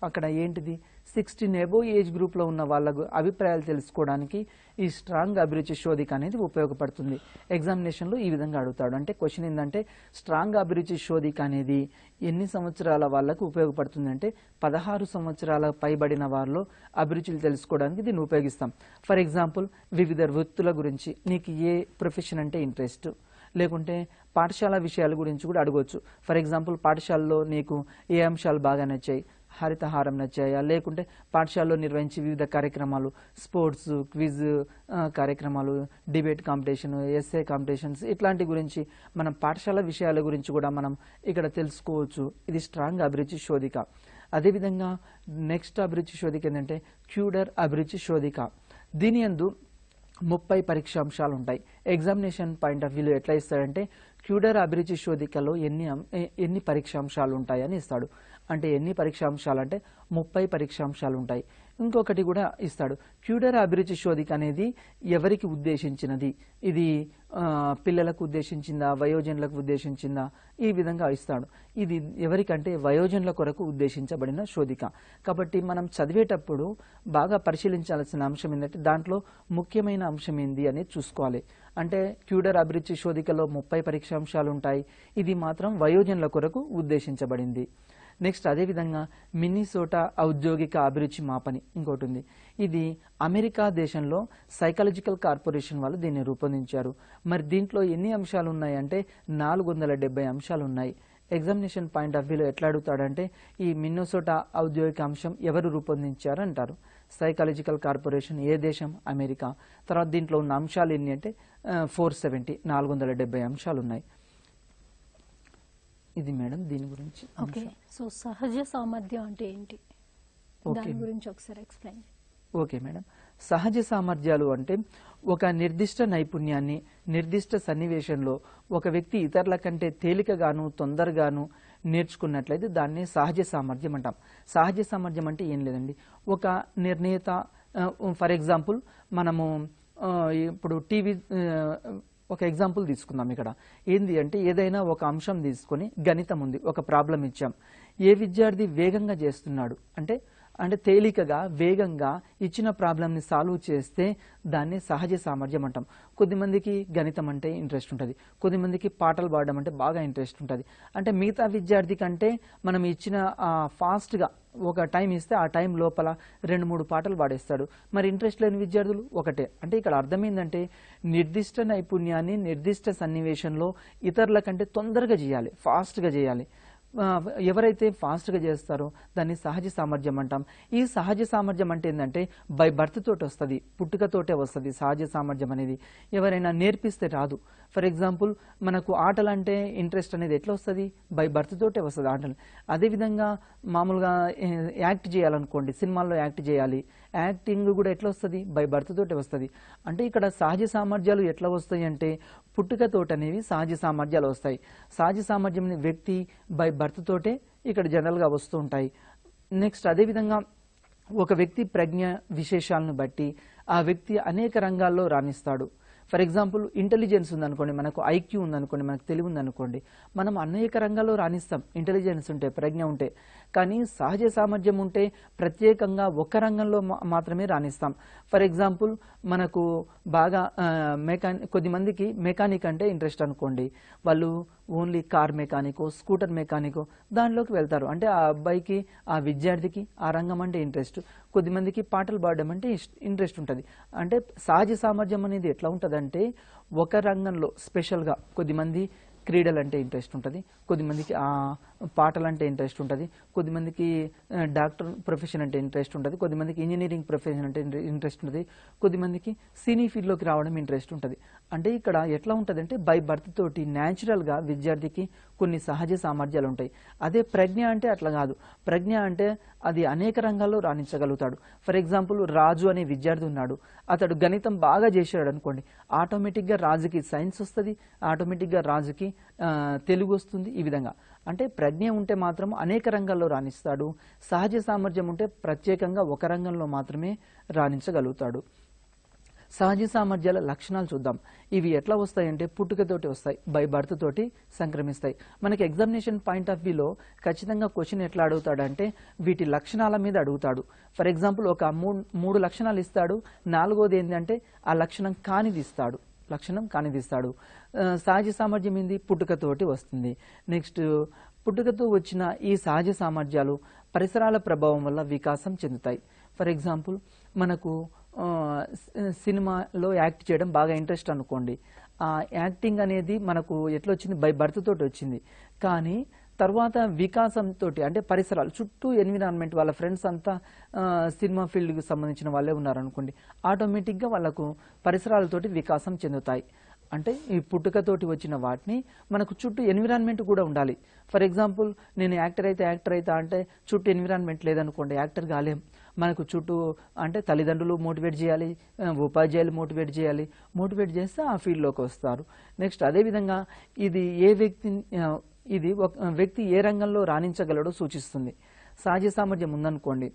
అక్కడ ఏంటిది 16 ఎబో ఏజ్ గ్రూప్లో ఉన్న వాళ్ళకు అభిప్రాయాలు తెలుసుకోవడానికి ఈ స్ట్రాంగ్ అభిరుచి శోధిక అనేది ఉపయోగపడుతుంది. ఎగ్జామినేషన్లో ఈ విధంగా అడుగుతాడు. అంటే క్వశ్చన్ ఏంటంటే స్ట్రాంగ్ అభిరుచి శోధిక అనేది ఎన్ని సంవత్సరాల వాళ్ళకు ఉపయోగపడుతుంది అంటే 16 సంవత్సరాల పైబడిన వారిలో అభిరుచులు తెలుసుకోవడానికి దీన్ని ఉపయోగిస్తాం. ఫర్ ఎగ్జాంపుల్ వివిధ వృత్తుల గురించి, నీకు ఏ ప్రొఫెషన్ అంటే ఇంట్రెస్ట్, లేకుంటే పాఠశాల విషయాల గురించి కూడా అడగవచ్చు. ఫర్ ఎగ్జాంపుల్ పాఠశాలలో నీకు ఏ అంశాలు బాగా నచ్చాయి, హరితహారం నచ్చాయా, లేకుంటే పాఠశాలలో నిర్వహించే వివిధ కార్యక్రమాలు, స్పోర్ట్స్, క్విజ్ కార్యక్రమాలు, డిబేట్ కాంపిటీషన్, ఎస్ఏ కాంపిటీషన్స్, ఇట్లాంటి గురించి మనం పాఠశాల విషయాల గురించి కూడా మనం ఇక్కడ తెలుసుకోవచ్చు. ఇది స్ట్రాంగ్ అభిరుచి శోధిక. అదేవిధంగా నెక్స్ట్ అభిరుచి శోధిక ఏంటంటే క్యూడర్ అభిరుచి శోధిక. దీని యందు 30 పరీక్షాంశాలు ఉంటాయి. ఎగ్జామినేషన్ పాయింట్ ఆఫ్ వ్యూలో ఎట్లా ఇస్తాడంటే క్యూడర్ అభిరుచి శోధికలో ఎన్ని పరీక్షాంశాలు ఉంటాయని ఇస్తాడు. అంటే ఎన్ని పరీక్షాంశాలు అంటే 30 పరీక్షాంశాలు ఉంటాయి. ఇంకొకటి కూడా ఇస్తాడు, క్యూడర్ అభిరుచి శోధిక అనేది ఎవరికి ఉద్దేశించినది, ఇది పిల్లలకు ఉద్దేశించిందా, వయోజనులకు ఉద్దేశించిందా, ఈ విధంగా ఇస్తాడు. ఇది ఎవరికంటే వయోజనుల కొరకు ఉద్దేశించబడిన శోధిక. కాబట్టి మనం చదివేటప్పుడు బాగా పరిశీలించాల్సిన అంశం ఏంటంటే దాంట్లో ముఖ్యమైన అంశం ఏంది అనేది చూసుకోవాలి. అంటే క్యూడర్ అభిరుచి శోధికలో 30 పరీక్షాంశాలు ఉంటాయి. ఇది మాత్రం వయోజనుల కొరకు ఉద్దేశించబడింది. నెక్స్ట్ అదేవిధంగా మిన్నీసోటా ఔద్యోగిక అభిరుచి మాపని ఇంకోటి ఉంది. ఇది అమెరికా దేశంలో సైకాలజికల్ కార్పొరేషన్ వాళ్ళు దీన్ని రూపొందించారు. మరి దీంట్లో ఎన్ని అంశాలు ఉన్నాయంటే 470 అంశాలు ఉన్నాయి. ఎగ్జామినేషన్ పాయింట్ ఆఫ్ వ్యూలో ఎట్లా అడుగుతాడంటే ఈ మిన్నీసోటా ఔద్యోగిక అంశం ఎవరు రూపొందించారు అంటారు. సైకాలజికల్ కార్పొరేషన్ ఏ దేశం? అమెరికా. తర్వాత దీంట్లో ఉన్న అంశాలు ఎన్ని అంటే 470 అంశాలు ఉన్నాయి. ఇది మేడం దీని గురించి. ఓకే, సో సహజ సామర్థ్యం అంటే ఏంటి, దాని గురించి ఒకసారి ఎక్స్ప్లెయిన్. ఓకే మేడం, సహజ సామర్థ్యాలు అంటే ఒక నిర్దిష్ట నైపుణ్యాన్ని నిర్దిష్ట సన్నివేశంలో ఒక వ్యక్తి ఇతరుల కంటే తేలికగాను తొందరగాను నేర్చుకున్నట్లయితే దాన్ని సహజ సామర్థ్యం అంటాం. సహజ సామర్థ్యం అంటే ఏం లేదండి, ఒక నిర్ణేత, ఫర్ ఎగ్జాంపుల్ మనము ఇప్పుడు టీవీ ఒక ఎగ్జాంపుల్ తీసుకుందాం. ఇక్కడ ఏంది అంటే ఏదైనా ఒక అంశం తీసుకొని గణితం ఉంది, ఒక ప్రాబ్లం ఇచ్చాం. ఏ విద్యార్థి వేగంగా చేస్తున్నాడు అంటే తేలికగా వేగంగా ఇచ్చిన ప్రాబ్లంని సాల్వ్ చేస్తే దాన్ని సహజ సామర్థ్యం అంటాం. కొద్దిమందికి గణితం అంటే ఇంట్రెస్ట్ ఉంటుంది, కొద్దిమందికి పాటలు పాడడం అంటే బాగా ఇంట్రెస్ట్ ఉంటుంది. అంటే మిగతా విద్యార్థి కంటే మనం ఇచ్చిన ఫాస్ట్గా ఒక టైం ఇస్తే ఆ టైం లోపల 2-3 పాటలు పాడేస్తాడు. మరి ఇంట్రెస్ట్ లేని విద్యార్థులు ఒకటే. అంటే ఇక్కడ అర్థం ఏంటంటే నిర్దిష్ట నైపుణ్యాన్ని నిర్దిష్ట సన్నివేశంలో ఇతరుల కంటే తొందరగా చేయాలి, ఫాస్ట్గా చేయాలి. ఎవరైతే ఫాస్ట్గా చేస్తారో దాన్ని సహజ సామర్థ్యం అంటాం. ఈ సహజ సామర్థ్యం అంటే ఏంటంటే బై బర్త్ తోటి వస్తుంది, పుట్టుకతోటే వస్తుంది. సహజ సామర్థ్యం అనేది ఎవరైనా నేర్పిస్తే రాదు. ఫర్ ఎగ్జాంపుల్ మనకు ఆటలు అంటే ఇంట్రెస్ట్ అనేది ఎట్లా వస్తుంది? బై బర్త్ తోటే వస్తుంది ఆటలు. అదేవిధంగా మామూలుగా యాక్ట్ చేయాలనుకోండి, సినిమాల్లో యాక్ట్ చేయాలి, యాక్టింగ్ కూడా ఎట్లా వస్తుంది? బై బర్త్ తోటే వస్తుంది. అంటే ఇక్కడ సహజ సామర్థ్యాలు ఎట్లా వస్తాయి అంటే పుట్టుకతోటి అనేవి సహజ సామర్థ్యాలు వస్తాయి. సహజ సామర్థ్యం వ్యక్తి బై బర్త్ తోటే ఇక్కడ జనరల్గా వస్తూ ఉంటాయి. నెక్స్ట్ అదేవిధంగా ఒక వ్యక్తి ప్రజ్ఞ విశేషాలను బట్టి ఆ వ్యక్తి అనేక రంగాల్లో రాణిస్తాడు. ఫర్ ఎగ్జాంపుల్ ఇంటెలిజెన్స్ ఉందనుకోండి, మనకు ఐక్యూ ఉందనుకోండి, మనకు తెలివి ఉందనుకోండి, మనం అనేక రంగాల్లో రాణిస్తాం ఇంటెలిజెన్స్ ఉంటే, ప్రజ్ఞ ఉంటే. కానీ సహజ సామర్థ్యం ఉంటే ప్రత్యేకంగా ఒక రంగంలో మాత్రమే రాణిస్తాం. ఫర్ ఎగ్జాంపుల్ మనకు బాగా కొద్దిమందికి మెకానిక్ అంటే ఇంట్రెస్ట్ అనుకోండి, వాళ్ళు ఓన్లీ కార్ మెకానికో స్కూటర్ మెకానికో దానిలోకి వెళ్తారు. అంటే ఆ అబ్బాయికి ఆ విద్యార్థికి ఆ రంగం అంటే ఇంట్రెస్ట్. కొద్దిమందికి పాటలు పాడడం అంటే ఇంట్రెస్ట్ ఉంటుంది. అంటే సహజ సామర్థ్యం అనేది ఎట్లా ఉంటుందంటే ఒక రంగంలో స్పెషల్గా కొద్దిమంది క్రీడలు అంటే ఇంట్రెస్ట్ ఉంటుంది, కొద్దిమందికి పాటలు అంటే ఇంట్రెస్ట్ ఉంటుంది, కొద్దిమందికి డాక్టర్ ప్రొఫెషన్ అంటే ఇంట్రెస్ట్ ఉంటుంది, కొద్దిమందికి ఇంజనీరింగ్ ప్రొఫెషన్ అంటే ఇంట్రెస్ట్ ఉంటుంది, కొద్దిమందికి సినీ ఫీల్డ్లోకి రావడం ఇంట్రెస్ట్ ఉంటుంది. అంటే ఇక్కడ ఎట్లా ఉంటుందంటే బై బర్త్ తోటి న్యాచురల్గా విద్యార్థికి కొన్ని సహజ సామర్థ్యాలు ఉంటాయి. అదే ప్రజ్ఞ అంటే అట్లా కాదు. ప్రజ్ఞ అంటే అది అనేక రంగాల్లో రాణించగలుగుతాడు. ఫర్ ఎగ్జాంపుల్ రాజు అనే విద్యార్థి ఉన్నాడు, అతడు గణితం బాగా చేశాడు అనుకోండి, ఆటోమేటిక్గా రాజుకి సైన్స్ వస్తుంది, ఆటోమేటిక్గా రాజుకి తెలుగు వస్తుంది. ఈ విధంగా అంటే ప్రజ్ఞ ఉంటే మాత్రం అనేక రంగాల్లో రాణిస్తాడు. సహజ సామర్థ్యం ఉంటే ప్రత్యేకంగా ఒక రంగంలో మాత్రమే రాణించగలుగుతాడు. సహజ సామర్థ్యాల లక్షణాలు చూద్దాం. ఇవి ఎట్లా వస్తాయంటే పుట్టుకతోటి వస్తాయి, బై బర్త్ తోటి సంక్రమిస్తాయి. మనకి ఎగ్జామినేషన్ పాయింట్ ఆఫ్ వ్యూలో ఖచ్చితంగా క్వశ్చన్ ఎట్లా అడుగుతాడంటే వీటి లక్షణాల మీద అడుగుతాడు. ఫర్ ఎగ్జాంపుల్ ఒక మూడు లక్షణాలు ఇస్తాడు, నాలుగోది ఏంటంటే ఆ లక్షణం కానిదిస్తాడు. సహజ సామర్థ్యం ఏంది? పుట్టుకతోటి వస్తుంది. నెక్స్ట్ పుట్టుకతో వచ్చిన ఈ సహజ సామర్థ్యాలు పరిసరాల ప్రభావం వల్ల వికాసం చెందుతాయి. ఫర్ ఎగ్జాంపుల్ మనకు సినిమాలో యాక్ట్ చేయడం బాగా ఇంట్రెస్ట్ అనుకోండి. ఆ యాక్టింగ్ అనేది మనకు ఎట్లా వచ్చింది? బై బర్త్ తోటి వచ్చింది. కానీ తర్వాత వికాసంతో అంటే పరిసరాలు చుట్టూ ఎన్విరాన్మెంట్, వాళ్ళ ఫ్రెండ్స్ అంతా సినిమా ఫీల్డ్కి సంబంధించిన వాళ్ళే ఉన్నారనుకోండి, ఆటోమేటిక్గా వాళ్ళకు పరిసరాలతోటి వికాసం చెందుతాయి. అంటే ఈ పుట్టుకతోటి వచ్చిన వాటిని మనకు చుట్టూ ఎన్విరాన్మెంట్ కూడా ఉండాలి. ఫర్ ఎగ్జాంపుల్ నేను యాక్టర్ అవుతా అంటే చుట్టూ ఎన్విరాన్మెంట్ లేదనుకోండి, యాక్టర్ కాలేం. మనకు చుట్టూ అంటే తల్లిదండ్రులు మోటివేట్ చేయాలి, ఉపాధ్యాయులు మోటివేట్ చేస్తే ఆ ఫీల్డ్లోకి వస్తారు. నెక్స్ట్ అదేవిధంగా ఇది ఒక వ్యక్తి ఏ రంగంలో రాణించగలడో సూచిస్తుంది. సహజ సామర్థ్యం ఉందనుకోండి,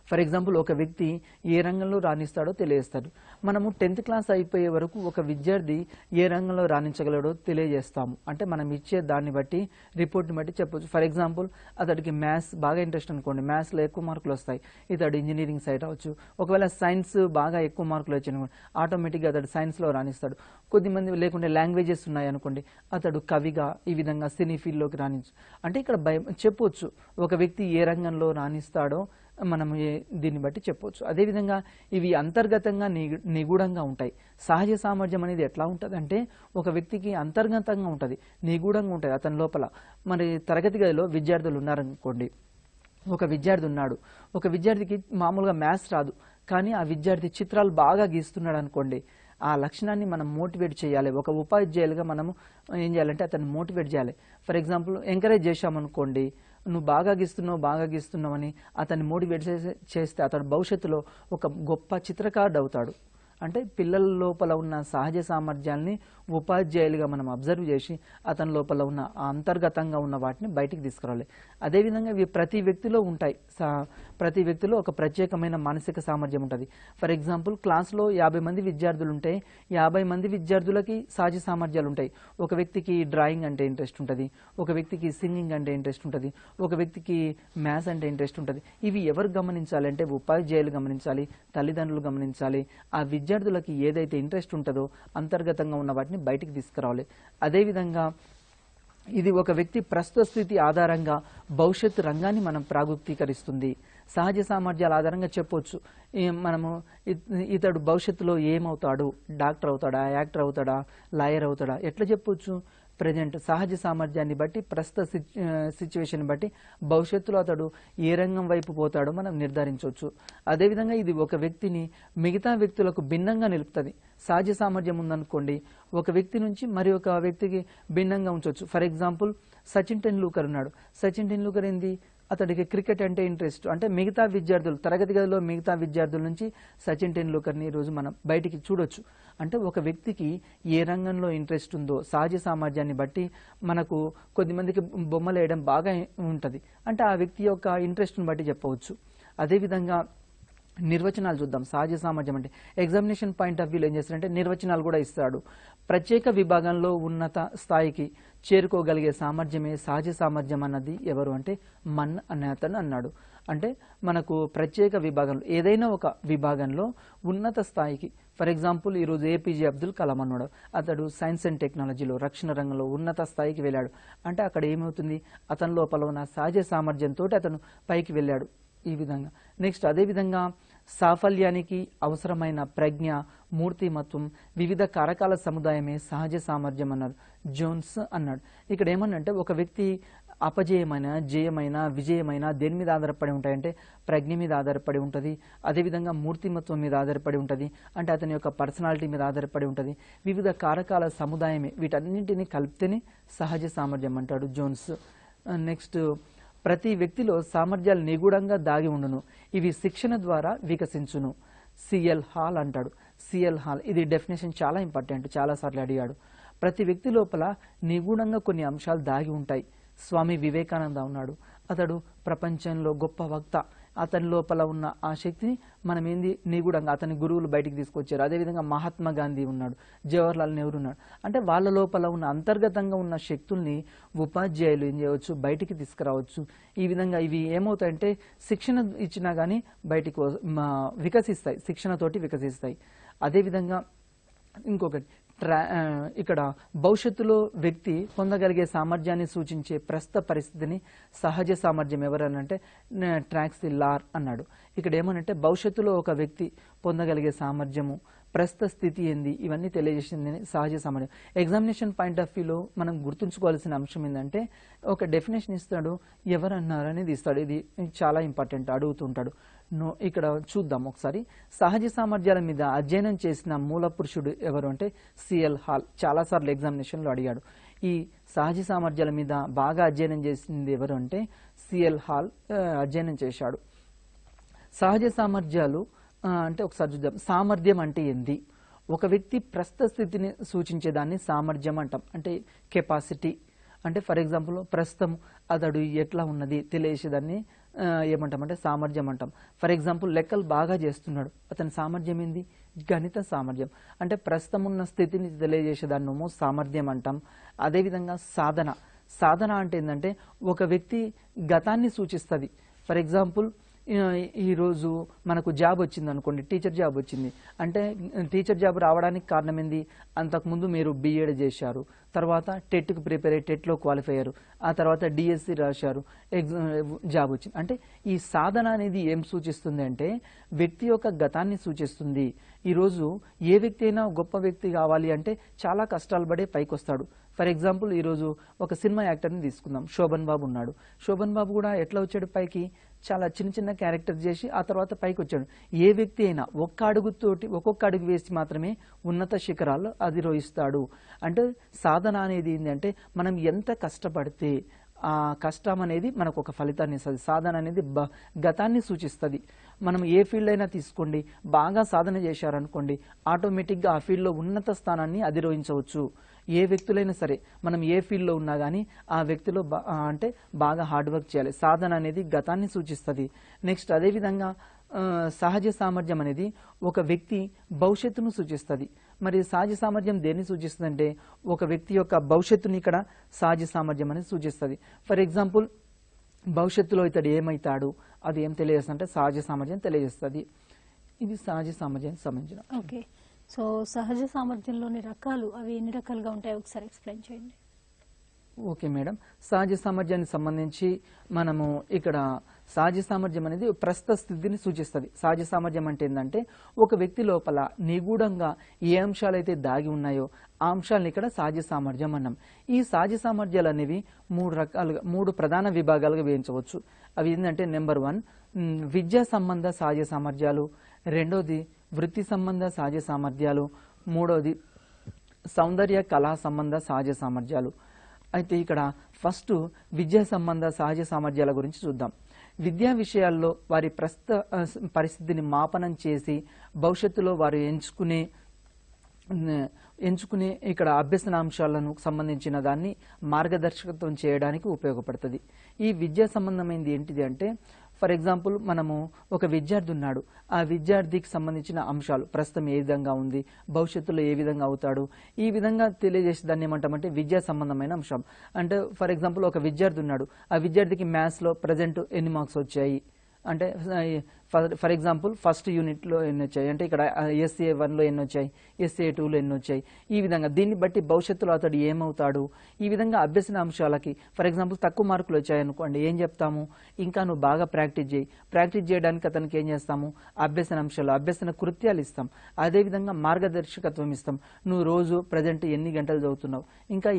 ఫర్ ఎగ్జాంపుల్ ఒక వ్యక్తి ఏ రంగంలో రాణిస్తాడో తెలియజేస్తాడు. మనము 10th క్లాస్ అయిపోయే వరకు ఒక విద్యార్థి ఏ రంగంలో రాణించగలడో తెలియజేస్తాము. అంటే మనం ఇచ్చే దాన్ని బట్టి, రిపోర్ట్ని బట్టి చెప్పొచ్చు. ఫర్ ఎగ్జాంపుల్ అతడికి మ్యాథ్స్ బాగా ఇంట్రెస్ట్ అనుకోండి, మ్యాథ్స్లో ఎక్కువ మార్కులు వస్తాయి, ఇతడు ఇంజనీరింగ్ సైడ్ అవచ్చు. ఒకవేళ సైన్స్ బాగా ఎక్కువ మార్కులు వచ్చాయి, ఆటోమేటిక్గా అతడు సైన్స్లో రాణిస్తాడు. కొద్దిమంది లేకుంటే లాంగ్వేజెస్ ఉన్నాయి అనుకోండి, అతడు కవిగా ఈ విధంగా సినీ ఫీల్డ్లోకి అంటే ఇక్కడ చెప్పొచ్చు ఒక వ్యక్తి ఏ రంగంలో రాణిస్తాడో మనం దీన్ని బట్టి చెప్పవచ్చు. అదేవిధంగా ఇవి అంతర్గతంగా నిగూఢంగా ఉంటాయి. సహజ సామర్థ్యం అనేది ఎట్లా ఉంటుంది అంటే ఒక వ్యక్తికి అంతర్గతంగా ఉంటుంది, నిగూఢంగా ఉంటుంది అతని లోపల. మరి తరగతి గదిలో విద్యార్థులు ఉన్నారనుకోండి, ఒక విద్యార్థికి మామూలుగా మ్యాథ్స్ రాదు, కానీ ఆ విద్యార్థి చిత్రాలు బాగా గీస్తున్నాడు అనుకోండి, ఆ లక్షణాన్ని మనం మోటివేట్ చేయాలి. ఒక ఉపాధ్యాయులుగా మనము ఏం చేయాలంటే అతన్ని మోటివేట్ చేయాలి. ఫర్ ఎగ్జాంపుల్ ఎంకరేజ్ చేశామనుకోండి, నువ్వు బాగా గీస్తున్నావు అని అతన్ని మోటివేట్ చేస్తే అతడు భవిష్యత్తులో ఒక గొప్ప చిత్రకారుడు అవుతాడు. అంటే పిల్లల లోపల ఉన్న సహజ సామర్థ్యాల్ని ఉపాధ్యాయులుగా మనం అబ్జర్వ్ చేసి అతని లోపల ఉన్న అంతర్గతంగా ఉన్న వాటిని బయటికి తీసుకురావాలి. అదేవిధంగా ఇవి ప్రతి వ్యక్తిలో ఉంటాయి. ప్రతి వ్యక్తిలో ఒక ప్రత్యేకమైన మానసిక సామర్థ్యం ఉంటుంది. ఫర్ ఎగ్జాంపుల్ క్లాస్లో 50 మంది విద్యార్థులు ఉంటే 50 మంది విద్యార్థులకి సహజ సామర్థ్యాలు ఉంటాయి. ఒక వ్యక్తికి డ్రాయింగ్ అంటే ఇంట్రెస్ట్ ఉంటుంది, ఒక వ్యక్తికి సింగింగ్ అంటే ఇంట్రెస్ట్ ఉంటుంది, ఒక వ్యక్తికి మ్యాథ్స్ అంటే ఇంట్రెస్ట్ ఉంటుంది. ఇవి ఎవరు గమనించాలి అంటే ఉపాధ్యాయులు గమనించాలి, తల్లిదండ్రులు గమనించాలి. ఆ విద్యార్థులకి ఏదైతే ఇంట్రెస్ట్ ఉంటుందో అంతర్గతంగా ఉన్న వాటిని బయటికి తీసుకురావాలి. అదేవిధంగా ఇది ఒక వ్యక్తి ప్రస్తుత స్థితి ఆధారంగా భవిష్యత్తు రంగాన్ని మనం ప్రాగుప్తీకరిస్తుంది. సహజ సామర్థ్యాల ఆధారంగా చెప్పొచ్చు మనము ఇతడు భవిష్యత్తులో ఏమవుతాడు, డాక్టర్ అవుతాడా, యాక్టర్ అవుతాడా, లాయర్ అవుతాడా, ఎట్లా చెప్పొచ్చు? ప్రజెంట్ సహజ సామర్థ్యాన్ని బట్టి, ప్రస్తుత సిచ్యువేషన్ బట్టి భవిష్యత్తులో అతడు ఏ రంగం వైపు పోతాడో మనం నిర్ధారించవచ్చు. అదేవిధంగా ఇది ఒక వ్యక్తిని మిగతా వ్యక్తులకు భిన్నంగా నిలుపుతుంది. సహజ సామర్థ్యం ఉందనుకోండి, ఒక వ్యక్తి నుంచి మరి ఒక వ్యక్తికి భిన్నంగా ఉంచవచ్చు. ఫర్ ఎగ్జాంపుల్ సచిన్ టెండూల్కర్ ఉన్నాడు. సచిన్ టెండూల్కర్ ఏంది, అతడికి క్రికెట్ అంటే ఇంట్రెస్ట్. అంటే మిగతా విద్యార్థులు, తరగతి గదిలో మిగతా విద్యార్థుల నుంచి సచిన్ టెండూల్కర్ని ఈరోజు మనం బయటికి చూడొచ్చు. అంటే ఒక వ్యక్తికి ఏ రంగంలో ఇంట్రెస్ట్ ఉందో సహజ సామర్థ్యాన్ని బట్టి మనకు కొద్దిమందికి బొమ్మలు వేయడం బాగా ఉంటుంది, అంటే ఆ వ్యక్తి యొక్క ఇంట్రెస్ట్ని బట్టి చెప్పవచ్చు. అదేవిధంగా నిర్వచనాలు చూద్దాం. సహజ సామర్థ్యం అంటే ఎగ్జామినేషన్ పాయింట్ ఆఫ్ వ్యూలో ఏం చేస్తారంటే నిర్వచనాలు కూడా ఇస్తాడు. ప్రత్యేక విభాగంలో ఉన్నత స్థాయికి చేరుకోగలిగే సామర్థ్యమే సహజ సామర్థ్యం అన్నది ఎవరు అంటే మన్ అనే అతను అన్నాడు. అంటే మనకు ప్రత్యేక విభాగంలో ఏదైనా ఒక విభాగంలో ఉన్నత స్థాయికి, ఫర్ ఎగ్జాంపుల్ ఈరోజు ఏపీజే అబ్దుల్ కలాం అన్నాడు, అతడు సైన్స్ అండ్ టెక్నాలజీలో రక్షణ రంగంలో ఉన్నత స్థాయికి వెళ్ళాడు. అంటే అక్కడ ఏమవుతుంది, అతని లోపల ఉన్న సహజ సామర్థ్యంతో అతను పైకి వెళ్ళాడు. ఈ విధంగా నెక్స్ట్ అదేవిధంగా సాఫల్యానికి అవసరమైన ప్రజ్ఞ, మూర్తిమత్వం, వివిధ కారకాల సముదాయమే సహజ సామర్థ్యం అన్నారు జోన్స్ అన్నాడు. ఇక్కడ ఏమన్నంటే ఒక వ్యక్తి అపజయమైన, జయమైన, విజయమైన దేని మీద ఆధారపడి ఉంటాయంటే ప్రజ్ఞ మీద ఆధారపడి ఉంటుంది. అదేవిధంగా మూర్తిమత్వం మీద ఆధారపడి ఉంటుంది, అంటే అతని యొక్క పర్సనాలిటీ మీద ఆధారపడి ఉంటుంది. వివిధ కారకాల సముదాయమే, వీటన్నింటినీ కలిపితేనే సహజ సామర్థ్యం అంటాడు జోన్స్. నెక్స్ట్ ప్రతి వ్యక్తిలో సామర్థ్యాలు నిగూఢంగా దాగి ఉండును, ఇవి శిక్షణ ద్వారా వికసించును. సిఎల్ హాల్ అంటాడు. సిఎల్ హాల్ ఇది డెఫినేషన్ చాలా ఇంపార్టెంట్, చాలాసార్లు అడిగాడు. ప్రతి వ్యక్తి లోపల నిగూఢంగా కొన్ని అంశాలు దాగి ఉంటాయి. స్వామి వివేకానంద ఉన్నాడు, అతడు ప్రపంచంలో గొప్ప వక్త. అతని లోపల ఉన్న ఆ శక్తిని మనం ఏంది నిగూఢంగా అతని గురువులు బయటికి తీసుకొచ్చారు. అదేవిధంగా మహాత్మా గాంధీ ఉన్నాడు, జవహర్లాల్ నెహ్రూ ఉన్నాడు. అంటే వాళ్ళ లోపల ఉన్న అంతర్గతంగా ఉన్న శక్తుల్ని ఉపాధ్యాయులు ఏం చేయవచ్చు, బయటికి తీసుకురావచ్చు. ఈ విధంగా ఇవి ఏమవుతాయంటే శిక్షణ ఇచ్చినా కానీ బయటికి వికసిస్తాయి, శిక్షణతోటి వికసిస్తాయి. అదేవిధంగా ఇంకొకటి ఇక్కడ భవిష్యత్తులో వ్యక్తి పొందగలిగే సామర్థ్యాన్ని సూచించే ప్రస్తుత పరిస్థితిని సహజ సామర్థ్యం ఎవరనంటే ట్రాక్స్ లార్ అన్నాడు. ఇక్కడ ఏమనంటే భవిష్యత్తులో ఒక వ్యక్తి పొందగలిగే సామర్థ్యము, ప్రస్తుత స్థితి ఏంది, ఇవన్నీ తెలియజేసింది సహజ సామర్థ్యం. ఎగ్జామినేషన్ పాయింట్ ఆఫ్ వ్యూలో మనం గుర్తుంచుకోవాల్సిన అంశం ఏంటంటే ఒక డెఫినేషన్ ఇస్తాడు, ఎవరన్నారు అనేది ఇస్తాడు. ఇది చాలా ఇంపార్టెంట్, అడుగుతుంటాడు. ఇక్కడ చూద్దాం ఒకసారి. సహజ సామర్థ్యాల మీద అధ్యయనం చేసిన మూల పురుషుడు ఎవరు అంటే సిఎల్ హాల్. చాలాసార్లు ఎగ్జామినేషన్లో అడిగాడు. ఈ సహజ సామర్థ్యాల మీద బాగా అధ్యయనం చేసింది ఎవరు అంటే సిఎల్ హాల్ అధ్యయనం చేశాడు. సహజ సామర్థ్యాలు అంటే ఒకసారి చూద్దాం. సామర్థ్యం అంటే ఏంది? ఒక వ్యక్తి ప్రస్తుత స్థితిని సూచించేదాన్ని సామర్థ్యం అంటాం. అంటే కెపాసిటీ అంటే ఫర్ ఎగ్జాంపుల్ ప్రస్తుతం అతడు ఎట్లా ఉన్నది తెలియచేదాన్ని ఏమంటామంటే సామర్థ్యం అంటాం. ఫర్ ఎగ్జాంపుల్ లెక్కలు బాగా చేస్తున్నాడు, అతని సామర్థ్యం ఏంది? గణిత సామర్థ్యం. అంటే ప్రస్తుతం ఉన్న స్థితిని తెలియజేసేదాన్నేమో సామర్థ్యం అంటాం. అదేవిధంగా సాధన. సాధన అంటే ఏంటంటే ఒక వ్యక్తి గతాన్ని సూచిస్తుంది. ఫర్ ఎగ్జాంపుల్ ఈరోజు మనకు జాబ్ వచ్చింది అనుకోండి, టీచర్ జాబ్ వచ్చింది అంటే టీచర్ జాబ్ రావడానికి కారణం ఏంది? అంతకుముందు మీరు బీఎడ్ చేశారు, తర్వాత టెట్కి ప్రిపేర్ అయ్యి టెట్లో క్వాలిఫై అయ్యారు, ఆ తర్వాత డిఎస్సి రాశారు, జాబ్ వచ్చింది. అంటే ఈ సాధన అనేది ఏం సూచిస్తుంది అంటే వ్యక్తి యొక్క గతాన్ని సూచిస్తుంది. ఈరోజు ఏ వ్యక్తి అయినా గొప్ప వ్యక్తి కావాలి అంటే చాలా కష్టాలు పడే పైకి వస్తాడు. ఫర్ ఎగ్జాంపుల్ ఈరోజు ఒక సినిమా యాక్టర్ని తీసుకుందాం, శోభన్ బాబు ఉన్నాడు. శోభన్ బాబు కూడా ఎట్లా వచ్చాడు పైకి? చాలా చిన్న చిన్న క్యారెక్టర్ చేసి ఆ తర్వాత పైకి వచ్చాడు. ఏ వ్యక్తి అయినా ఒక్కొక్క అడుగు వేసి మాత్రమే ఉన్నత శిఖరాలు అధిరోహిస్తాడు. అంటే సాధన అనేది ఏంటంటే మనం ఎంత కష్టపడితే ఆ కష్టం అనేది మనకు ఒక ఫలితాన్ని ఇస్తుంది. సాధన అనేది గతాన్ని సూచిస్తుంది. మనం ఏ ఫీల్డ్ అయినా తీసుకోండి, బాగా సాధన చేశారనుకోండి, ఆటోమేటిక్గా ఆ ఫీల్డ్లో ఉన్నత స్థానాన్ని అధిరోహించవచ్చు. ఏ వ్యక్తులైనా సరే మనం ఏ ఫీల్డ్లో ఉన్నా కానీ ఆ వ్యక్తిలో అంటే బాగా హార్డ్ వర్క్ చేయాలి. సాధన అనేది గతాన్ని సూచిస్తుంది. నెక్స్ట్ అదేవిధంగా సహజ సామర్థ్యం అనేది ఒక వ్యక్తి భవిష్యత్తును సూచిస్తుంది. మరి సహజ సామర్థ్యం దేన్ని సూచిస్తుంది అంటే ఒక వ్యక్తి యొక్క భవిష్యత్తుని ఇక్కడ సహజ సామర్థ్యం అనేది సూచిస్తుంది. ఫర్ ఎగ్జాంపుల్ భవిష్యత్తులో ఇతడు ఏమవుతాడు అది ఏం తెలియజేస్తుంది అంటే సహజ సామర్థ్యం తెలియజేస్తుంది. ఇది సహజ సామర్థ్యానికి సంబంధించిన. ఓకే, సో సహజ సామర్థ్యంలోని రకాలు అవి ఎన్ని రకాలుగా ఉంటాయో ఒకసారి ఎక్స్ప్లెయిన్ చేయండి. ఓకే మేడం, సహజ సామర్థ్యానికి సంబంధించి మనము ఇక్కడ సహజ సామర్థ్యం అనేది ప్రస్తుత స్థితిని సూచిస్తుంది. సహజ సామర్థ్యం అంటే ఏంటంటే ఒక వ్యక్తి లోపల నిగూఢంగా ఏ అంశాలైతే దాగి ఉన్నాయో ఆ అంశాలను ఇక్కడ సహజ సామర్థ్యం అన్నాం. ఈ సహజ సామర్థ్యాలు అనేవి మూడు ప్రధాన విభాగాలుగా వేయించవచ్చు. అవి ఏంటంటే నెంబర్ 1 విద్యా సంబంధ సహజ సామర్థ్యాలు, రెండోది వృత్తి సంబంధ సహజ సామర్థ్యాలు, మూడోది సౌందర్య కళా సంబంధ సహజ సామర్థ్యాలు. అయితే ఇక్కడ ఫస్ట్ విద్యా సంబంధ సహజ సామర్థ్యాల గురించి చూద్దాం. విద్యా విషయాల్లో వారి ప్రస్తుత పరిస్థితిని మాపనం చేసి భవిష్యత్తులో వారు ఎంచుకునే ఇక్కడ అభ్యసనాంశాలను సంబంధించిన దాన్ని మార్గదర్శకత్వం చేయడానికి ఉపయోగపడుతుంది. ఈ విద్యా సంబంధమైనది ఏంటిది అంటే ఫర్ ఎగ్జాంపుల్ మనము ఒక విద్యార్థి ఉన్నాడు, ఆ విద్యార్థికి సంబంధించిన అంశాలు ప్రస్తుతం ఏ విధంగా ఉంది, భవిష్యత్తులో ఏ విధంగా అవుతాడు, ఈ విధంగా తెలియజేసే దాన్ని ఏమంటామంటే విద్యా సంబంధమైన అంశం. అంటే ఫర్ ఎగ్జాంపుల్ ఒక విద్యార్థి ఉన్నాడు, ఆ విద్యార్థికి మ్యాథ్స్లో ప్రజెంట్ ఎన్ని మార్క్స్ వచ్చాయి అంటే ఫర్ ఎగ్జాంపుల్ ఫస్ట్ యూనిట్లో ఎన్ని వచ్చాయి అంటే ఇక్కడ ఎస్ఏ 1లో ఎన్ని వచ్చాయి, ఎస్ఏ 2లో ఎన్ని వచ్చాయి, ఈ విధంగా దీన్ని బట్టి భవిష్యత్తులో అతడు ఏమవుతాడు, ఈ విధంగా అభ్యసన అంశాలకి ఫర్ ఎగ్జాంపుల్ తక్కువ మార్కులు వచ్చాయనుకోండి ఏం చెప్తాము, ఇంకా నువ్వు బాగా ప్రాక్టీస్ చేయి. ప్రాక్టీస్ చేయడానికి అతనికి ఏం చేస్తాము, అభ్యసన అంశాలు అభ్యసన కృత్యాలు ఇస్తాం. అదేవిధంగా మార్గదర్శకత్వం ఇస్తాం. నువ్వు రోజు ప్రజెంట్ ఎన్ని గంటలు చదువుతున్నావు, ఇంకా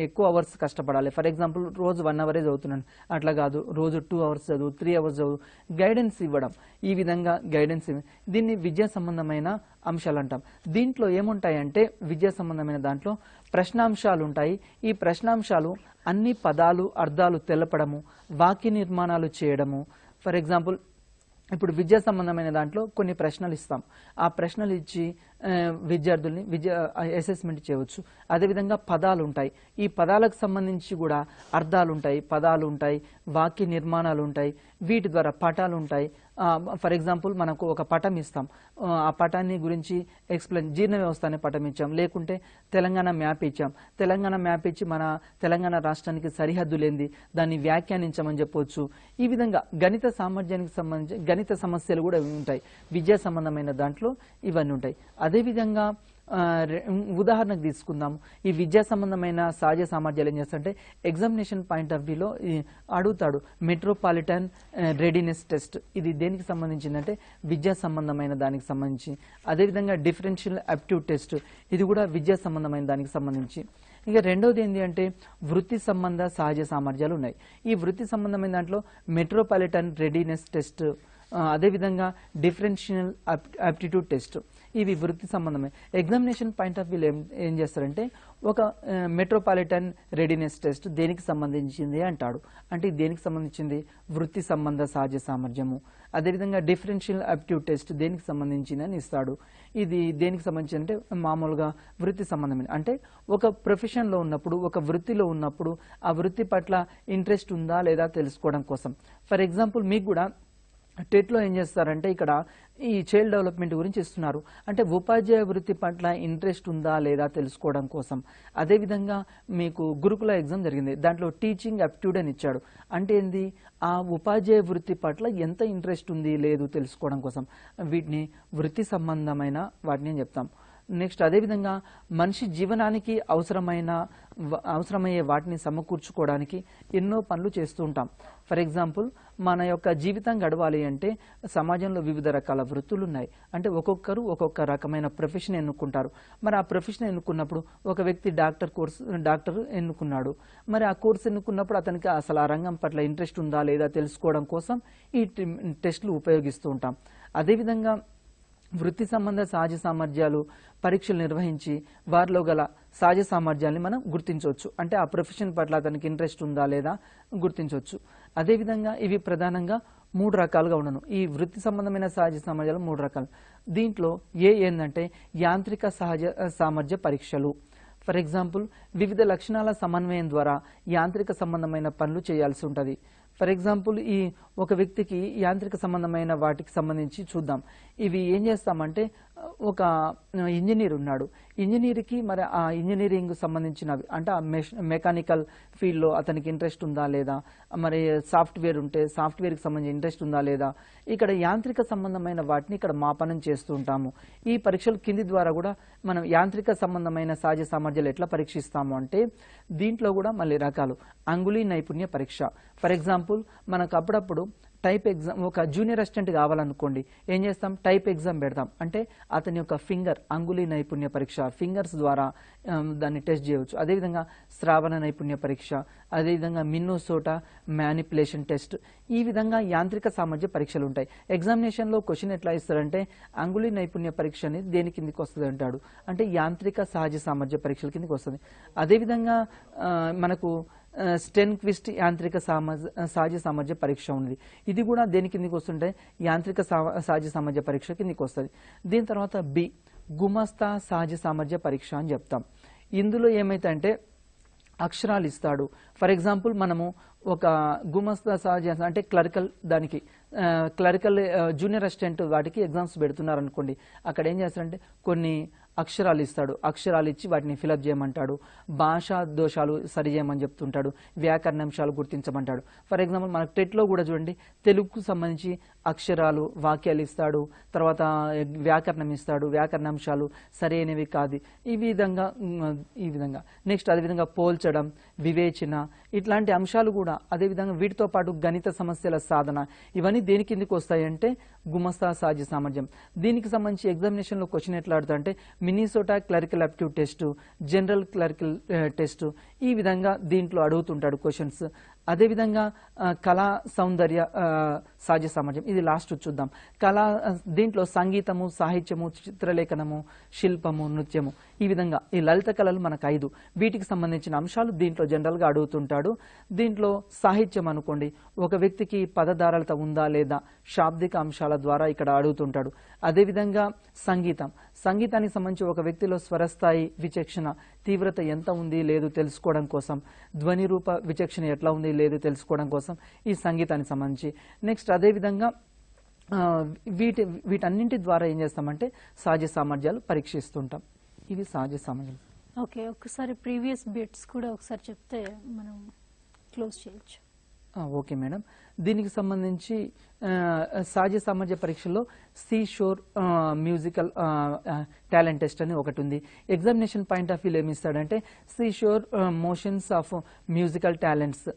ఎక్కువ అవర్స్ కష్టపడాలి. ఫర్ ఎగ్జాంపుల్ రోజు 1 అవరే చదువుతున్నాను, అట్లా కాదు రోజు 2 అవర్స్ చదువు, 3 అవర్స్ చదువు, గైడెన్స్ ఇవ్వడం. ఈ విధంగా గైడెన్స్ దీన్ని విద్యా సంబంధమైన అంశాలు అంటాం. దీంట్లో ఏముంటాయంటే విద్యా సంబంధమైన దాంట్లో ప్రశ్నాంశాలు ఉంటాయి. ఈ ప్రశ్నాంశాలు అన్ని పదాలు అర్థాలు తెలపడము, వాక్య నిర్మాణాలు చేయడము. ఫర్ ఎగ్జాంపుల్ ఇప్పుడు విద్యా సంబంధమైన దాంట్లో కొన్ని ప్రశ్నలు ఇస్తాం. ఆ ప్రశ్నలు ఇచ్చి విద్యార్థుల్ని అసెస్మెంట్ చేయవచ్చు. అదేవిధంగా పదాలు ఉంటాయి. ఈ పదాలకు సంబంధించి కూడా అర్థాలు ఉంటాయి, పదాలు ఉంటాయి, వాక్య నిర్మాణాలు ఉంటాయి, వీటి ద్వారా పటాలు ఉంటాయి. ఫర్ ఎగ్జాంపుల్ మనకు ఒక పటం ఇస్తాం, ఆ పటాన్ని గురించి ఎక్స్ప్లెయిన్, జీర్ణ వ్యవస్థ అనే పటం ఇచ్చాం, లేకుంటే తెలంగాణ మ్యాప్ ఇచ్చాం, తెలంగాణ మ్యాప్ ఇచ్చి మన తెలంగాణ రాష్ట్రానికి సరిహద్దులేంది దాన్ని వ్యాఖ్యానించమని చెప్పవచ్చు. ఈ విధంగా గణిత సామర్థ్యానికి సంబంధించి గణిత సమస్యలు కూడా ఉంటాయి. విద్యా సంబంధమైన దాంట్లో ఇవన్నీ ఉంటాయి. అదేవిధంగా ఉదాహరణకు తీసుకుందాము. ఈ విద్యా సంబంధమైన సహజ సామర్థ్యాలు ఏం చేస్తారంటే ఎగ్జామినేషన్ పాయింట్ ఆఫ్ వ్యూలో అడుగుతాడు. మెట్రోపాలిటన్ రెడీనెస్ టెస్ట్, ఇది దేనికి సంబంధించిందంటే విద్యా సంబంధమైన దానికి సంబంధించి. అదేవిధంగా డిఫరెన్షియల్ ఆప్టిట్యూడ్ టెస్ట్, ఇది కూడా విద్యా సంబంధమైన దానికి సంబంధించి. ఇక రెండవది ఏంటి అంటే వృత్తి సంబంధ సహజ సామర్థ్యాలు ఉన్నాయి. ఈ వృత్తి సంబంధమైన దాంట్లో మెట్రోపాలిటన్ రెడీనెస్ టెస్ట్, అదేవిధంగా డిఫరెన్షియల్ ఆప్టిట్యూడ్ టెస్ట్, ఇవి వృత్తి సంబంధమే. ఎగ్జామినేషన్ పాయింట్ ఆఫ్ వ్యూలో ఏం చేస్తారంటే ఒక మెట్రోపాలిటన్ రెడీనెస్ టెస్ట్ దేనికి సంబంధించింది అంటాడు. అంటే దేనికి సంబంధించింది? వృత్తి సంబంధ సహజ సామర్థ్యము. అదేవిధంగా డిఫరెన్షియల్ ఆప్టిట్యూడ్ టెస్ట్ దేనికి సంబంధించింది అని ఇస్తాడు. ఇది దేనికి సంబంధించి అంటే మామూలుగా వృత్తి సంబంధమైన, అంటే ఒక ప్రొఫెషన్లో ఉన్నప్పుడు, ఒక వృత్తిలో ఉన్నప్పుడు ఆ వృత్తి పట్ల ఇంట్రెస్ట్ ఉందా లేదా తెలుసుకోవడం కోసం. ఫర్ ఎగ్జాంపుల్ మీకు కూడా టెట్లో ఏం చేస్తారంటే ఇక్కడ ఈ చైల్డ్ డెవలప్మెంట్ గురించి ఇస్తున్నారు, అంటే ఉపాధ్యాయ వృత్తి పట్ల ఇంట్రెస్ట్ ఉందా లేదా తెలుసుకోవడం కోసం. అదేవిధంగా మీకు గురుకుల ఎగ్జామ్ జరిగింది, దాంట్లో టీచింగ్ అప్టిట్యూడ్ అని ఇచ్చాడు, అంటే ఏంది ఆ ఉపాధ్యాయ వృత్తి పట్ల ఎంత ఇంట్రెస్ట్ ఉంది లేదు తెలుసుకోవడం కోసం. వీటిని వృత్తి సంబంధమైన వాటిని చెప్తాం. నెక్స్ట్ అదేవిధంగా మనిషి జీవనానికి అవసరమయ్యే వాటిని సమకూర్చుకోవడానికి ఎన్నో పనులు చేస్తూ ఉంటాం. ఫర్ ఎగ్జాంపుల్ మన యొక్క జీవితం గడవాలి అంటే సమాజంలో వివిధ రకాల వృత్తులు ఉన్నాయి. అంటే ఒక్కొక్కరు ఒక్కొక్క రకమైన ప్రొఫెషన్ ఎన్నుకుంటారు. మరి ఆ ప్రొఫెషన్ ఎన్నుకున్నప్పుడు ఒక వ్యక్తి డాక్టర్ ఎన్నుకున్నాడు. మరి ఆ కోర్సు ఎన్నుకున్నప్పుడు అతనికి అసలు ఆ రంగం పట్ల ఇంట్రెస్ట్ ఉందా లేదా తెలుసుకోవడం కోసం ఈ టెస్టులు ఉపయోగిస్తూ ఉంటాం. అదేవిధంగా వృత్తి సంబంధ సహజ సామర్థ్యాలు పరీక్షలు నిర్వహించి వారిలో గల సహజ సామర్థ్యాన్ని మనం గుర్తించవచ్చు. అంటే ఆ ప్రొఫెషన్ పట్ల అతనికి ఇంట్రెస్ట్ ఉందా లేదా గుర్తించవచ్చు. అదేవిధంగా ఇవి ప్రధానంగా 3 రకాలుగా ఉండను. ఈ వృత్తి సంబంధమైన సహజ సామర్థ్యాలు 3 రకాలు. దీంట్లో ఏంటంటే యాంత్రిక సహజ సామర్థ్య పరీక్షలు. ఫర్ ఎగ్జాంపుల్ వివిధ లక్షణాల సమన్వయం ద్వారా యాంత్రిక సంబంధమైన పనులు చేయాల్సి ఉంటుంది. ఫర్ ఎగ్జాంపుల్ ఈ ఒక వ్యక్తికి యాంత్రిక సంబంధమైన వాటికి సంబంధించి చూద్దాం. ఇవి ఏం చేస్తామంటే ఒక ఇంజనీర్ ఉన్నాడు, ఇంజనీర్కి మరి ఆ ఇంజనీరింగ్ సంబంధించినవి అంటే ఆ మెకానికల్ ఫీల్డ్లో అతనికి ఇంట్రెస్ట్ ఉందా లేదా, మరి సాఫ్ట్వేర్ ఉంటే సాఫ్ట్వేర్కి సంబంధించి ఇంట్రెస్ట్ ఉందా లేదా, ఇక్కడ యాంత్రిక సంబంధమైన వాటిని ఇక్కడ మాపనం చేస్తూ ఉంటాము. ఈ పరీక్షలు కింది ద్వారా కూడా మనం యాంత్రిక సంబంధమైన సహజ సామర్థ్యాలు ఎట్లా పరీక్షిస్తాము అంటే దీంట్లో కూడా మళ్ళీ రకాలు. అంగుళీ నైపుణ్య పరీక్ష. ఫర్ ఎగ్జాంపుల్ మనకు అప్పుడప్పుడు టైప్ ఎగ్జామ్, ఒక జూనియర్ అసిస్టెంట్ కావాలనుకోండి ఏం చేస్తాం, టైప్ ఎగ్జామ్ పెడతాం. అంటే అతని యొక్క అంగుళీ నైపుణ్య పరీక్ష, ఫింగర్స్ ద్వారా దాన్ని టెస్ట్ చేయవచ్చు. అదేవిధంగా శ్రావణ నైపుణ్య పరీక్ష, అదేవిధంగా మిన్నోసోటా మ్యానిపులేషన్ టెస్ట్. ఈ విధంగా యాంత్రిక సామర్థ్య పరీక్షలు ఉంటాయి. ఎగ్జామినేషన్లో క్వశ్చన్ ఎట్లా ఇస్తారంటే అంగుళీ నైపుణ్య పరీక్ష అనేది దేని కిందికి వస్తుంది అంటాడు, అంటే యాంత్రిక సహజ సామర్థ్య పరీక్షల కిందికి వస్తుంది. అదేవిధంగా మనకు స్టెన్క్విస్ట్ యాంత్రిక సహజ సామర్థ్య పరీక్ష ఉంది. ఇది కూడా దేని కిందికి వస్తుంటే యాంత్రిక సహజ సామర్థ్య పరీక్ష కిందికి వస్తుంది. దీని తర్వాత గుమస్తా సహజ సామర్థ్య పరీక్ష అని చెప్తాం. ఇందులో ఏమైతే అంటే అక్షరాలు ఇస్తాడు. ఫర్ ఎగ్జాంపుల్ మనము ఒక గుమస్తా సహజ అంటే క్లరికల్ జూనియర్ అసిస్టెంట్ వాటికి ఎగ్జామ్స్ పెడుతున్నారు అనుకోండి, అక్కడ ఏం చేస్తారంటే కొన్ని అక్షరాలు ఇస్తాడు, అక్షరాలు ఇచ్చి వాటిని ఫిలప్ చేయమంటాడు, భాషా దోషాలు సరి చేయమని చెప్తుంటాడు, వ్యాకరణాంశాలు గుర్తించమంటాడు. ఫర్ ఎగ్జాంపుల్ మనకు టెట్లో కూడా చూడండి తెలుగుకు సంబంధించి అక్షరాలు వాక్యాలు ఇస్తాడు, తర్వాత వ్యాకరణం ఇస్తాడు, వ్యాకరణాంశాలు సరైనవి కాదు, ఈ విధంగా నెక్స్ట్ అదేవిధంగా పోల్చడం, వివేచన, ఇట్లాంటి అంశాలు కూడా. అదేవిధంగా వీటితో పాటు గణిత సమస్యల సాధన, ఇవన్నీ దేని కిందికి వస్తాయంటే గుమస్తా సహజ సామర్థ్యం. దీనికి సంబంధించి ఎగ్జామినేషన్లో క్వశ్చన్ ఎట్లా ఆడుతుందంటే Minnesota clerical aptitude test, general clerical test, ఈ విధంగా దీంట్లో అడుగుతుంటాడు క్వశ్చన్స్. అదేవిధంగా కళా సౌందర్య సహజ సామర్థ్యం, ఇది లాస్ట్ చూద్దాం. దీంట్లో సంగీతము, సాహిత్యము, చిత్రలేఖనము, శిల్పము, నృత్యము, ఈ విధంగా ఈ లలిత కళలు మనకు 5 వీటికి సంబంధించిన అంశాలు దీంట్లో జనరల్గా అడుగుతుంటాడు. దీంట్లో సాహిత్యం అనుకోండి, ఒక వ్యక్తికి పదధారలత ఉందా లేదా శాబ్దిక అంశాల ద్వారా ఇక్కడ అడుగుతుంటాడు. అదేవిధంగా సంగీతానికి సంబంధించి ఒక వ్యక్తిలో స్వరస్థాయి విచక్షణ తీవ్రత ఎంత ఉంది లేదు తెలుసుకోవడం కోసం, ధ్వని రూప విచక్షణ ఎట్లా ఉంది లేదు తెలుసుకోవడం కోసం ఈ సంగీతానికి సంబంధించి. నెక్స్ట్ అదేవిధంగా వీటన్నింటి ద్వారా ఏం చేస్తామంటే సహజ సామర్థ్యాలు పరీక్షిస్తుంటాం. ఇవి సహజ సామర్థ్యాలు. ఓకే, ఒకసారి ప్రీవియస్ బిట్స్ కూడా ఒకసారి చెప్తే మనం క్లోజ్ చేయొచ్చు. ఓకే మేడం, దీనికి సంబంధించి సహజ సామర్థ్య పరీక్షలో సీషోర్ మ్యూజికల్ టాలెంట్ టెస్ట్ అని ఒకటి ఉంది. ఎగ్జామినేషన్ పాయింట్ ఆఫ్ వ్యూలో ఏమి ఇస్తాడంటే Seashore motions of musical talents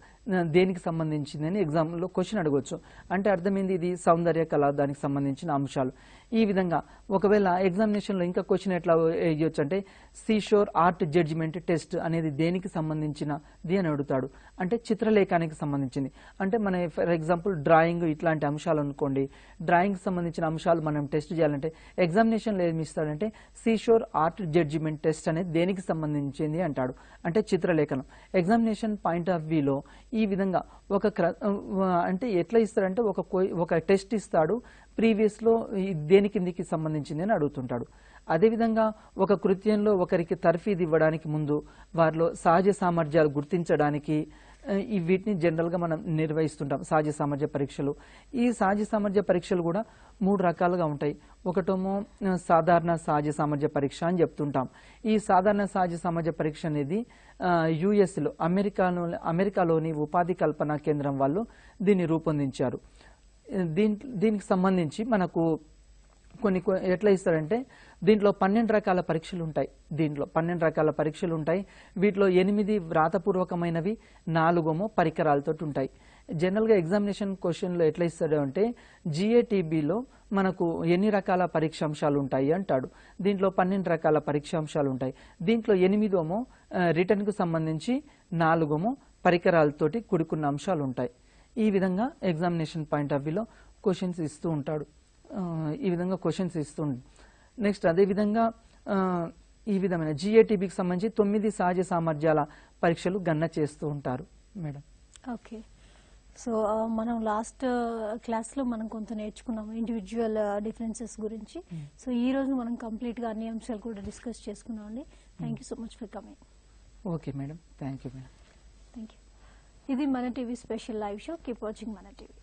దేనికి సంబంధించిందని ఎగ్జామ్లో క్వశ్చన్ అడగవచ్చు. అంటే అర్థమైంది ఇది సౌందర్య కళ దానికి సంబంధించిన అంశాలు. ఈ విధంగా ఒకవేళ ఎగ్జామినేషన్లో ఇంకా క్వశ్చన్ ఎట్లా వేయవచ్చు అంటే సీషోర్ ఆర్ట్ జడ్జిమెంట్ టెస్ట్ అనేది దేనికి సంబంధించినది అని అడుగుతాడు. అంటే చిత్రలేఖానికి సంబంధించింది. అంటే మన ఫర్ ఎగ్జాంపుల్ డ్రాయింగ్ ఇట్లాంటి అంశాలు అనుకోండి, డ్రాయింగ్ సంబంధించిన అంశాలు మనం టెస్ట్ చేయాలంటే ఎగ్జామినేషన్లో ఏమి ఇస్తాడంటే సీషోర్ ఆర్ట్ జడ్జిమెంట్ టెస్ట్ అనేది దేనికి సంబంధించింది అంటాడు. అంటే చిత్రలేఖనం. ఎగ్జామినేషన్ పాయింట్ ఆఫ్ వ్యూలో ఈ విధంగా అంటే ఎట్లా ఇస్తాడంటే ఒక టెస్ట్ ఇస్తాడు, ప్రీవియస్లో దేని కిందికి సంబంధించింది అని అడుగుతుంటాడు. అదేవిధంగా ఒక కృత్యంలో ఒకరికి తర్ఫీదు ఇవ్వడానికి ముందు వారిలో సహజ సామర్థ్యాలు గుర్తించడానికి వీటిని జనరల్గా మనం నిర్వహిస్తుంటాం సహజ సామర్థ్య పరీక్షలు. ఈ సహజ సామర్థ్య పరీక్షలు కూడా 3 రకాలుగా ఉంటాయి. ఒకటేమో సాధారణ సహజ సామర్థ్య పరీక్ష అని చెప్తుంటాం. ఈ సాధారణ సహజ సామర్థ్య పరీక్ష అనేది యుఎస్లో అమెరికాలోని ఉపాధి కల్పన కేంద్రం వాళ్ళు దీన్ని రూపొందించారు. దీనికి సంబంధించి మనకు కొన్ని ఎట్లా ఇస్తారంటే దీంట్లో 12 రకాల పరీక్షలు ఉంటాయి. వీటిలో 8 వ్రాతపూర్వకమైనవి, 4 పరికరాలతో ఉంటాయి. జనరల్గా ఎగ్జామినేషన్ క్వశ్చన్లో ఎట్లా ఇస్తాడు అంటే జిఏటిబిలో మనకు ఎన్ని రకాల పరీక్షాంశాలు ఉంటాయి అంటాడు. దీంట్లో 12 రకాల పరీక్షాంశాలు ఉంటాయి. దీంట్లో 8 రిటర్న్కు సంబంధించి, 4 పరికరాలతోటి కూడుకున్న అంశాలు ఉంటాయి. ఈ విధంగా ఎగ్జామినేషన్ పాయింట్ ఆఫ్ వ్యూలో క్వశ్చన్స్ ఇస్తూ ఉంటాడు. నెక్స్ట్ అదేవిధంగా ఈ విధమైన జిఏటిబికి సంబంధించి 9 సహజ సామర్థ్యాల పరీక్షలు గణన చేస్తూ ఉంటారు మేడం. ఓకే, సో మనం లాస్ట్ క్లాస్లో మనం కొంత నేర్చుకున్నాము ఇండివిజువల్ డిఫరెన్సెస్ గురించి. సో ఈ రోజు మనం కంప్లీట్గా అన్ని అంశాలు కూడా డిస్కస్ చేసుకున్నామండి. Thank you so much for coming. Okay madam, thank you madam. Thank you. ఇది మన TV special live show. Keep watching మన టీవీ.